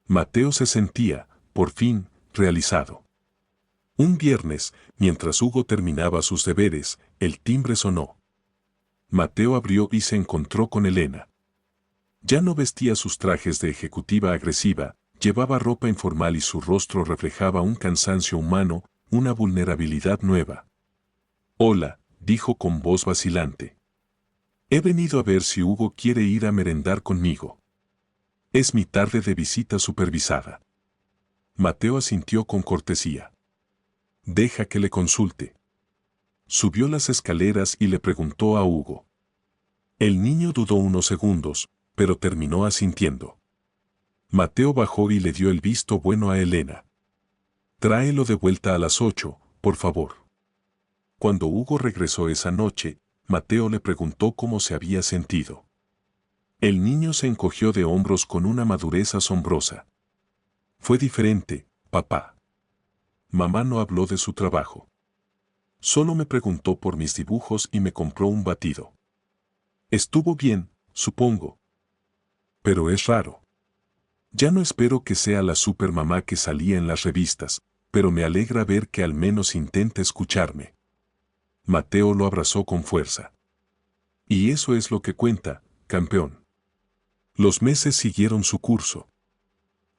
Mateo se sentía, por fin, realizado. Un viernes, mientras Hugo terminaba sus deberes, el timbre sonó. Mateo abrió y se encontró con Elena. Ya no vestía sus trajes de ejecutiva agresiva, llevaba ropa informal y su rostro reflejaba un cansancio humano, una vulnerabilidad nueva. «Hola», dijo con voz vacilante. «He venido a ver si Hugo quiere ir a merendar conmigo. Es mi tarde de visita supervisada». Mateo asintió con cortesía. «Deja que le consulte». Subió las escaleras y le preguntó a Hugo. El niño dudó unos segundos, pero terminó asintiendo. Mateo bajó y le dio el visto bueno a Elena. «Tráelo de vuelta a las 8, por favor». Cuando Hugo regresó esa noche, Mateo le preguntó cómo se había sentido. El niño se encogió de hombros con una madurez asombrosa. «Fue diferente, papá. Mamá no habló de su trabajo. Solo me preguntó por mis dibujos y me compró un batido. Estuvo bien, supongo. Pero es raro. Ya no espero que sea la supermamá que salía en las revistas, pero me alegra ver que al menos intenta escucharme». Mateo lo abrazó con fuerza. «Y eso es lo que cuenta, campeón». Los meses siguieron su curso.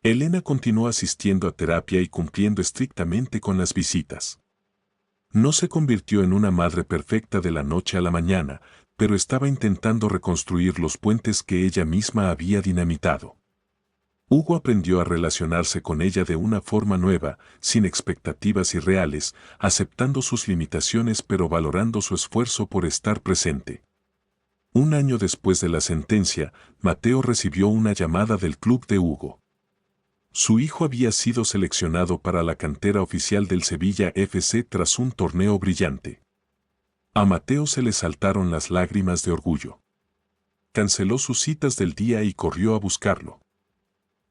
Elena continuó asistiendo a terapia y cumpliendo estrictamente con las visitas. No se convirtió en una madre perfecta de la noche a la mañana, pero estaba intentando reconstruir los puentes que ella misma había dinamitado. Hugo aprendió a relacionarse con ella de una forma nueva, sin expectativas irreales, aceptando sus limitaciones pero valorando su esfuerzo por estar presente. Un año después de la sentencia, Mateo recibió una llamada del club de Hugo. Su hijo había sido seleccionado para la cantera oficial del Sevilla FC tras un torneo brillante. A Mateo se le saltaron las lágrimas de orgullo. Canceló sus citas del día y corrió a buscarlo.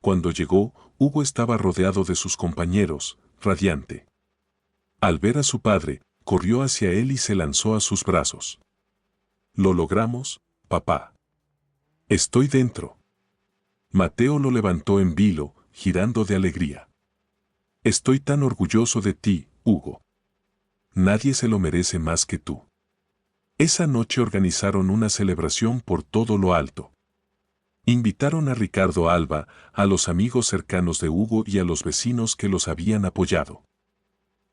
Cuando llegó, Hugo estaba rodeado de sus compañeros, radiante. Al ver a su padre, corrió hacia él y se lanzó a sus brazos. «Lo logramos, papá. Estoy dentro». Mateo lo levantó en vilo, girando de alegría. «Estoy tan orgulloso de ti, Hugo. Nadie se lo merece más que tú». Esa noche organizaron una celebración por todo lo alto. Invitaron a Ricardo Alba, a los amigos cercanos de Hugo y a los vecinos que los habían apoyado.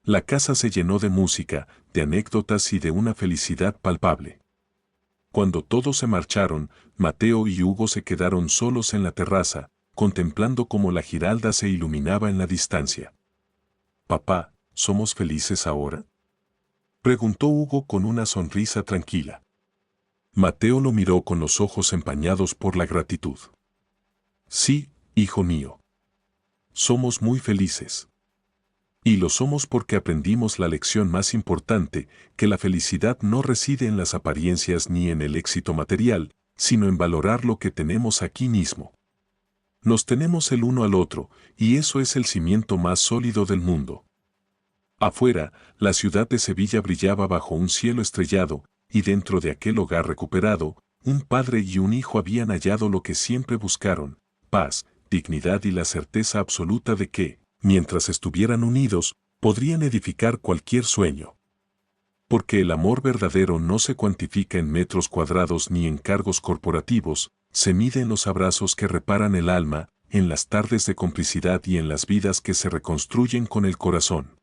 La casa se llenó de música, de anécdotas y de una felicidad palpable. Cuando todos se marcharon, Mateo y Hugo se quedaron solos en la terraza, contemplando cómo la Giralda se iluminaba en la distancia. «Papá, ¿somos felices ahora?», preguntó Hugo con una sonrisa tranquila. Mateo lo miró con los ojos empañados por la gratitud. «Sí, hijo mío. Somos muy felices. Y lo somos porque aprendimos la lección más importante, que la felicidad no reside en las apariencias ni en el éxito material, sino en valorar lo que tenemos aquí mismo. Nos tenemos el uno al otro, y eso es el cimiento más sólido del mundo». Afuera, la ciudad de Sevilla brillaba bajo un cielo estrellado, y dentro de aquel hogar recuperado, un padre y un hijo habían hallado lo que siempre buscaron: paz, dignidad y la certeza absoluta de que, mientras estuvieran unidos, podrían edificar cualquier sueño. Porque el amor verdadero no se cuantifica en metros cuadrados ni en cargos corporativos, se mide en los abrazos que reparan el alma, en las tardes de complicidad y en las vidas que se reconstruyen con el corazón.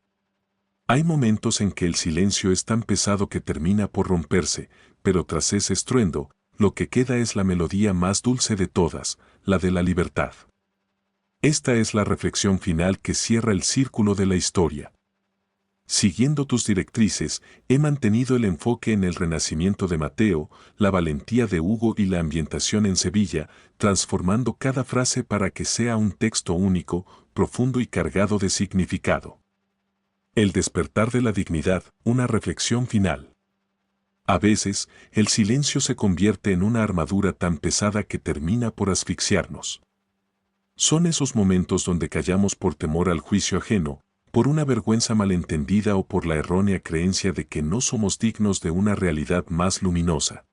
Hay momentos en que el silencio es tan pesado que termina por romperse, pero tras ese estruendo, lo que queda es la melodía más dulce de todas, la de la libertad. Esta es la reflexión final que cierra el círculo de la historia. Siguiendo tus directrices, he mantenido el enfoque en el renacimiento de Mateo, la valentía de Hugo y la ambientación en Sevilla, transformando cada frase para que sea un texto único, profundo y cargado de significado. El despertar de la dignidad, una reflexión final. A veces, el silencio se convierte en una armadura tan pesada que termina por asfixiarnos. Son esos momentos donde callamos por temor al juicio ajeno, por una vergüenza malentendida o por la errónea creencia de que no somos dignos de una realidad más luminosa.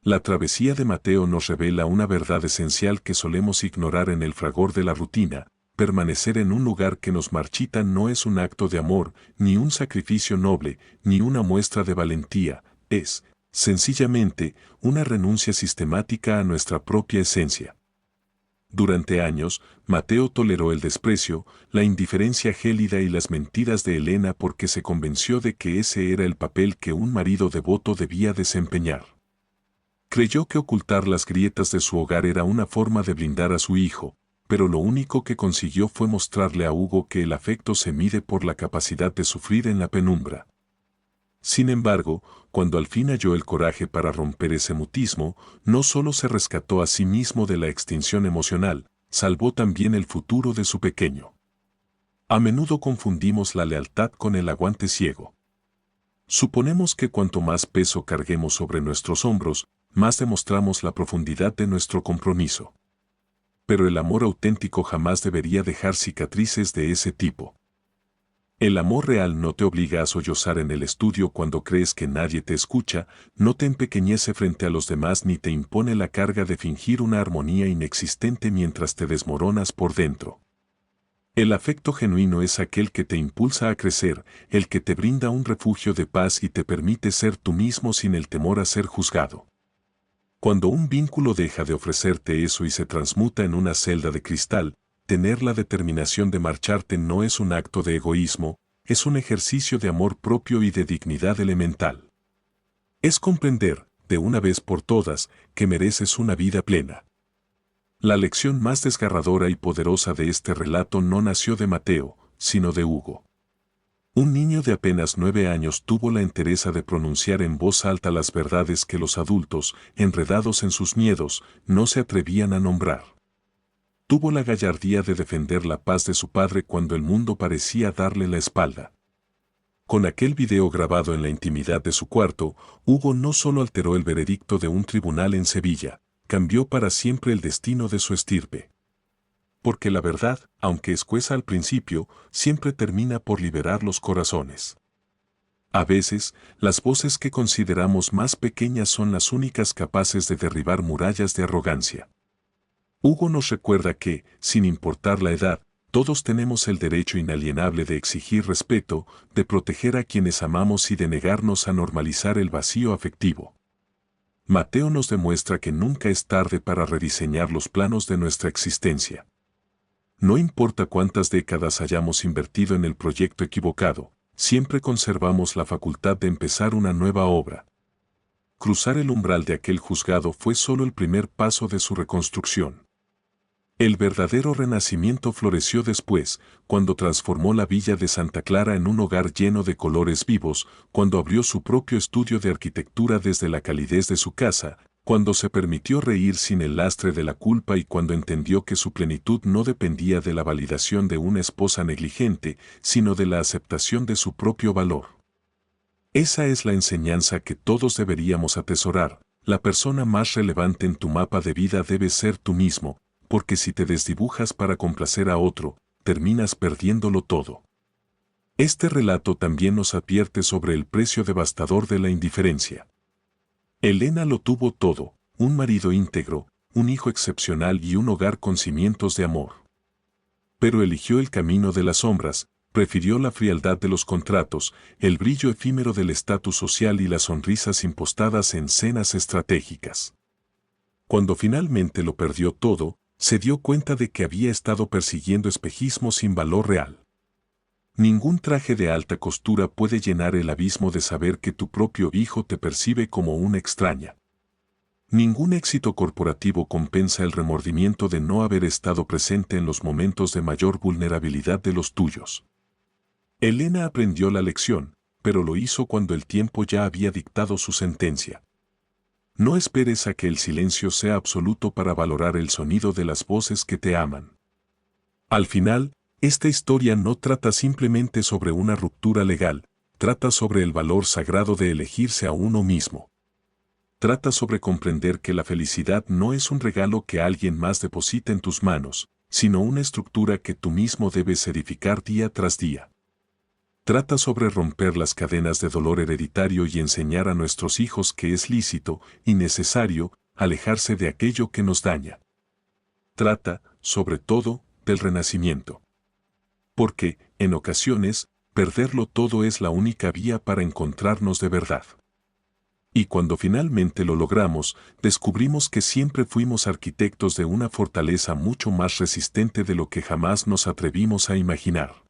La travesía de Mateo nos revela una verdad esencial que solemos ignorar en el fragor de la rutina: permanecer en un lugar que nos marchita no es un acto de amor, ni un sacrificio noble, ni una muestra de valentía, es, sencillamente, una renuncia sistemática a nuestra propia esencia. Durante años, Mateo toleró el desprecio, la indiferencia gélida y las mentiras de Elena porque se convenció de que ese era el papel que un marido devoto debía desempeñar. Creyó que ocultar las grietas de su hogar era una forma de blindar a su hijo, pero lo único que consiguió fue mostrarle a Hugo que el afecto se mide por la capacidad de sufrir en la penumbra. Sin embargo, cuando al fin halló el coraje para romper ese mutismo, no solo se rescató a sí mismo de la extinción emocional, salvó también el futuro de su pequeño. A menudo confundimos la lealtad con el aguante ciego. Suponemos que cuanto más peso carguemos sobre nuestros hombros, más demostramos la profundidad de nuestro compromiso. Pero el amor auténtico jamás debería dejar cicatrices de ese tipo. El amor real no te obliga a sollozar en el estudio cuando crees que nadie te escucha, no te empequeñece frente a los demás ni te impone la carga de fingir una armonía inexistente mientras te desmoronas por dentro. El afecto genuino es aquel que te impulsa a crecer, el que te brinda un refugio de paz y te permite ser tú mismo sin el temor a ser juzgado. Cuando un vínculo deja de ofrecerte eso y se transmuta en una celda de cristal, tener la determinación de marcharte no es un acto de egoísmo, es un ejercicio de amor propio y de dignidad elemental. Es comprender, de una vez por todas, que mereces una vida plena. La lección más desgarradora y poderosa de este relato no nació de Mateo, sino de Hugo. Un niño de apenas 9 años tuvo la entereza de pronunciar en voz alta las verdades que los adultos, enredados en sus miedos, no se atrevían a nombrar. Tuvo la gallardía de defender la paz de su padre cuando el mundo parecía darle la espalda. Con aquel video grabado en la intimidad de su cuarto, Hugo no solo alteró el veredicto de un tribunal en Sevilla, cambió para siempre el destino de su estirpe. porque la verdad, aunque escueza al principio, siempre termina por liberar los corazones. A veces, las voces que consideramos más pequeñas son las únicas capaces de derribar murallas de arrogancia. Hugo nos recuerda que, sin importar la edad, todos tenemos el derecho inalienable de exigir respeto, de proteger a quienes amamos y de negarnos a normalizar el vacío afectivo. Mateo nos demuestra que nunca es tarde para rediseñar los planos de nuestra existencia. No importa cuántas décadas hayamos invertido en el proyecto equivocado, siempre conservamos la facultad de empezar una nueva obra. Cruzar el umbral de aquel juzgado fue solo el primer paso de su reconstrucción. El verdadero renacimiento floreció después, cuando transformó la villa de Santa Clara en un hogar lleno de colores vivos, cuando abrió su propio estudio de arquitectura desde la calidez de su casa, cuando se permitió reír sin el lastre de la culpa y cuando entendió que su plenitud no dependía de la validación de una esposa negligente, sino de la aceptación de su propio valor. Esa es la enseñanza que todos deberíamos atesorar. La persona más relevante en tu mapa de vida debe ser tú mismo, porque si te desdibujas para complacer a otro, terminas perdiéndolo todo. Este relato también nos advierte sobre el precio devastador de la indiferencia. Elena lo tuvo todo, un marido íntegro, un hijo excepcional y un hogar con cimientos de amor. Pero eligió el camino de las sombras, prefirió la frialdad de los contratos, el brillo efímero del estatus social y las sonrisas impostadas en cenas estratégicas. Cuando finalmente lo perdió todo, se dio cuenta de que había estado persiguiendo espejismos sin valor real. Ningún traje de alta costura puede llenar el abismo de saber que tu propio hijo te percibe como una extraña. Ningún éxito corporativo compensa el remordimiento de no haber estado presente en los momentos de mayor vulnerabilidad de los tuyos. Elena aprendió la lección, pero lo hizo cuando el tiempo ya había dictado su sentencia. No esperes a que el silencio sea absoluto para valorar el sonido de las voces que te aman. Al final, esta historia no trata simplemente sobre una ruptura legal, trata sobre el valor sagrado de elegirse a uno mismo. Trata sobre comprender que la felicidad no es un regalo que alguien más deposita en tus manos, sino una estructura que tú mismo debes edificar día tras día. Trata sobre romper las cadenas de dolor hereditario y enseñar a nuestros hijos que es lícito y necesario alejarse de aquello que nos daña. Trata, sobre todo, del renacimiento. Porque, en ocasiones, perderlo todo es la única vía para encontrarnos de verdad. Y cuando finalmente lo logramos, descubrimos que siempre fuimos arquitectos de una fortaleza mucho más resistente de lo que jamás nos atrevimos a imaginar.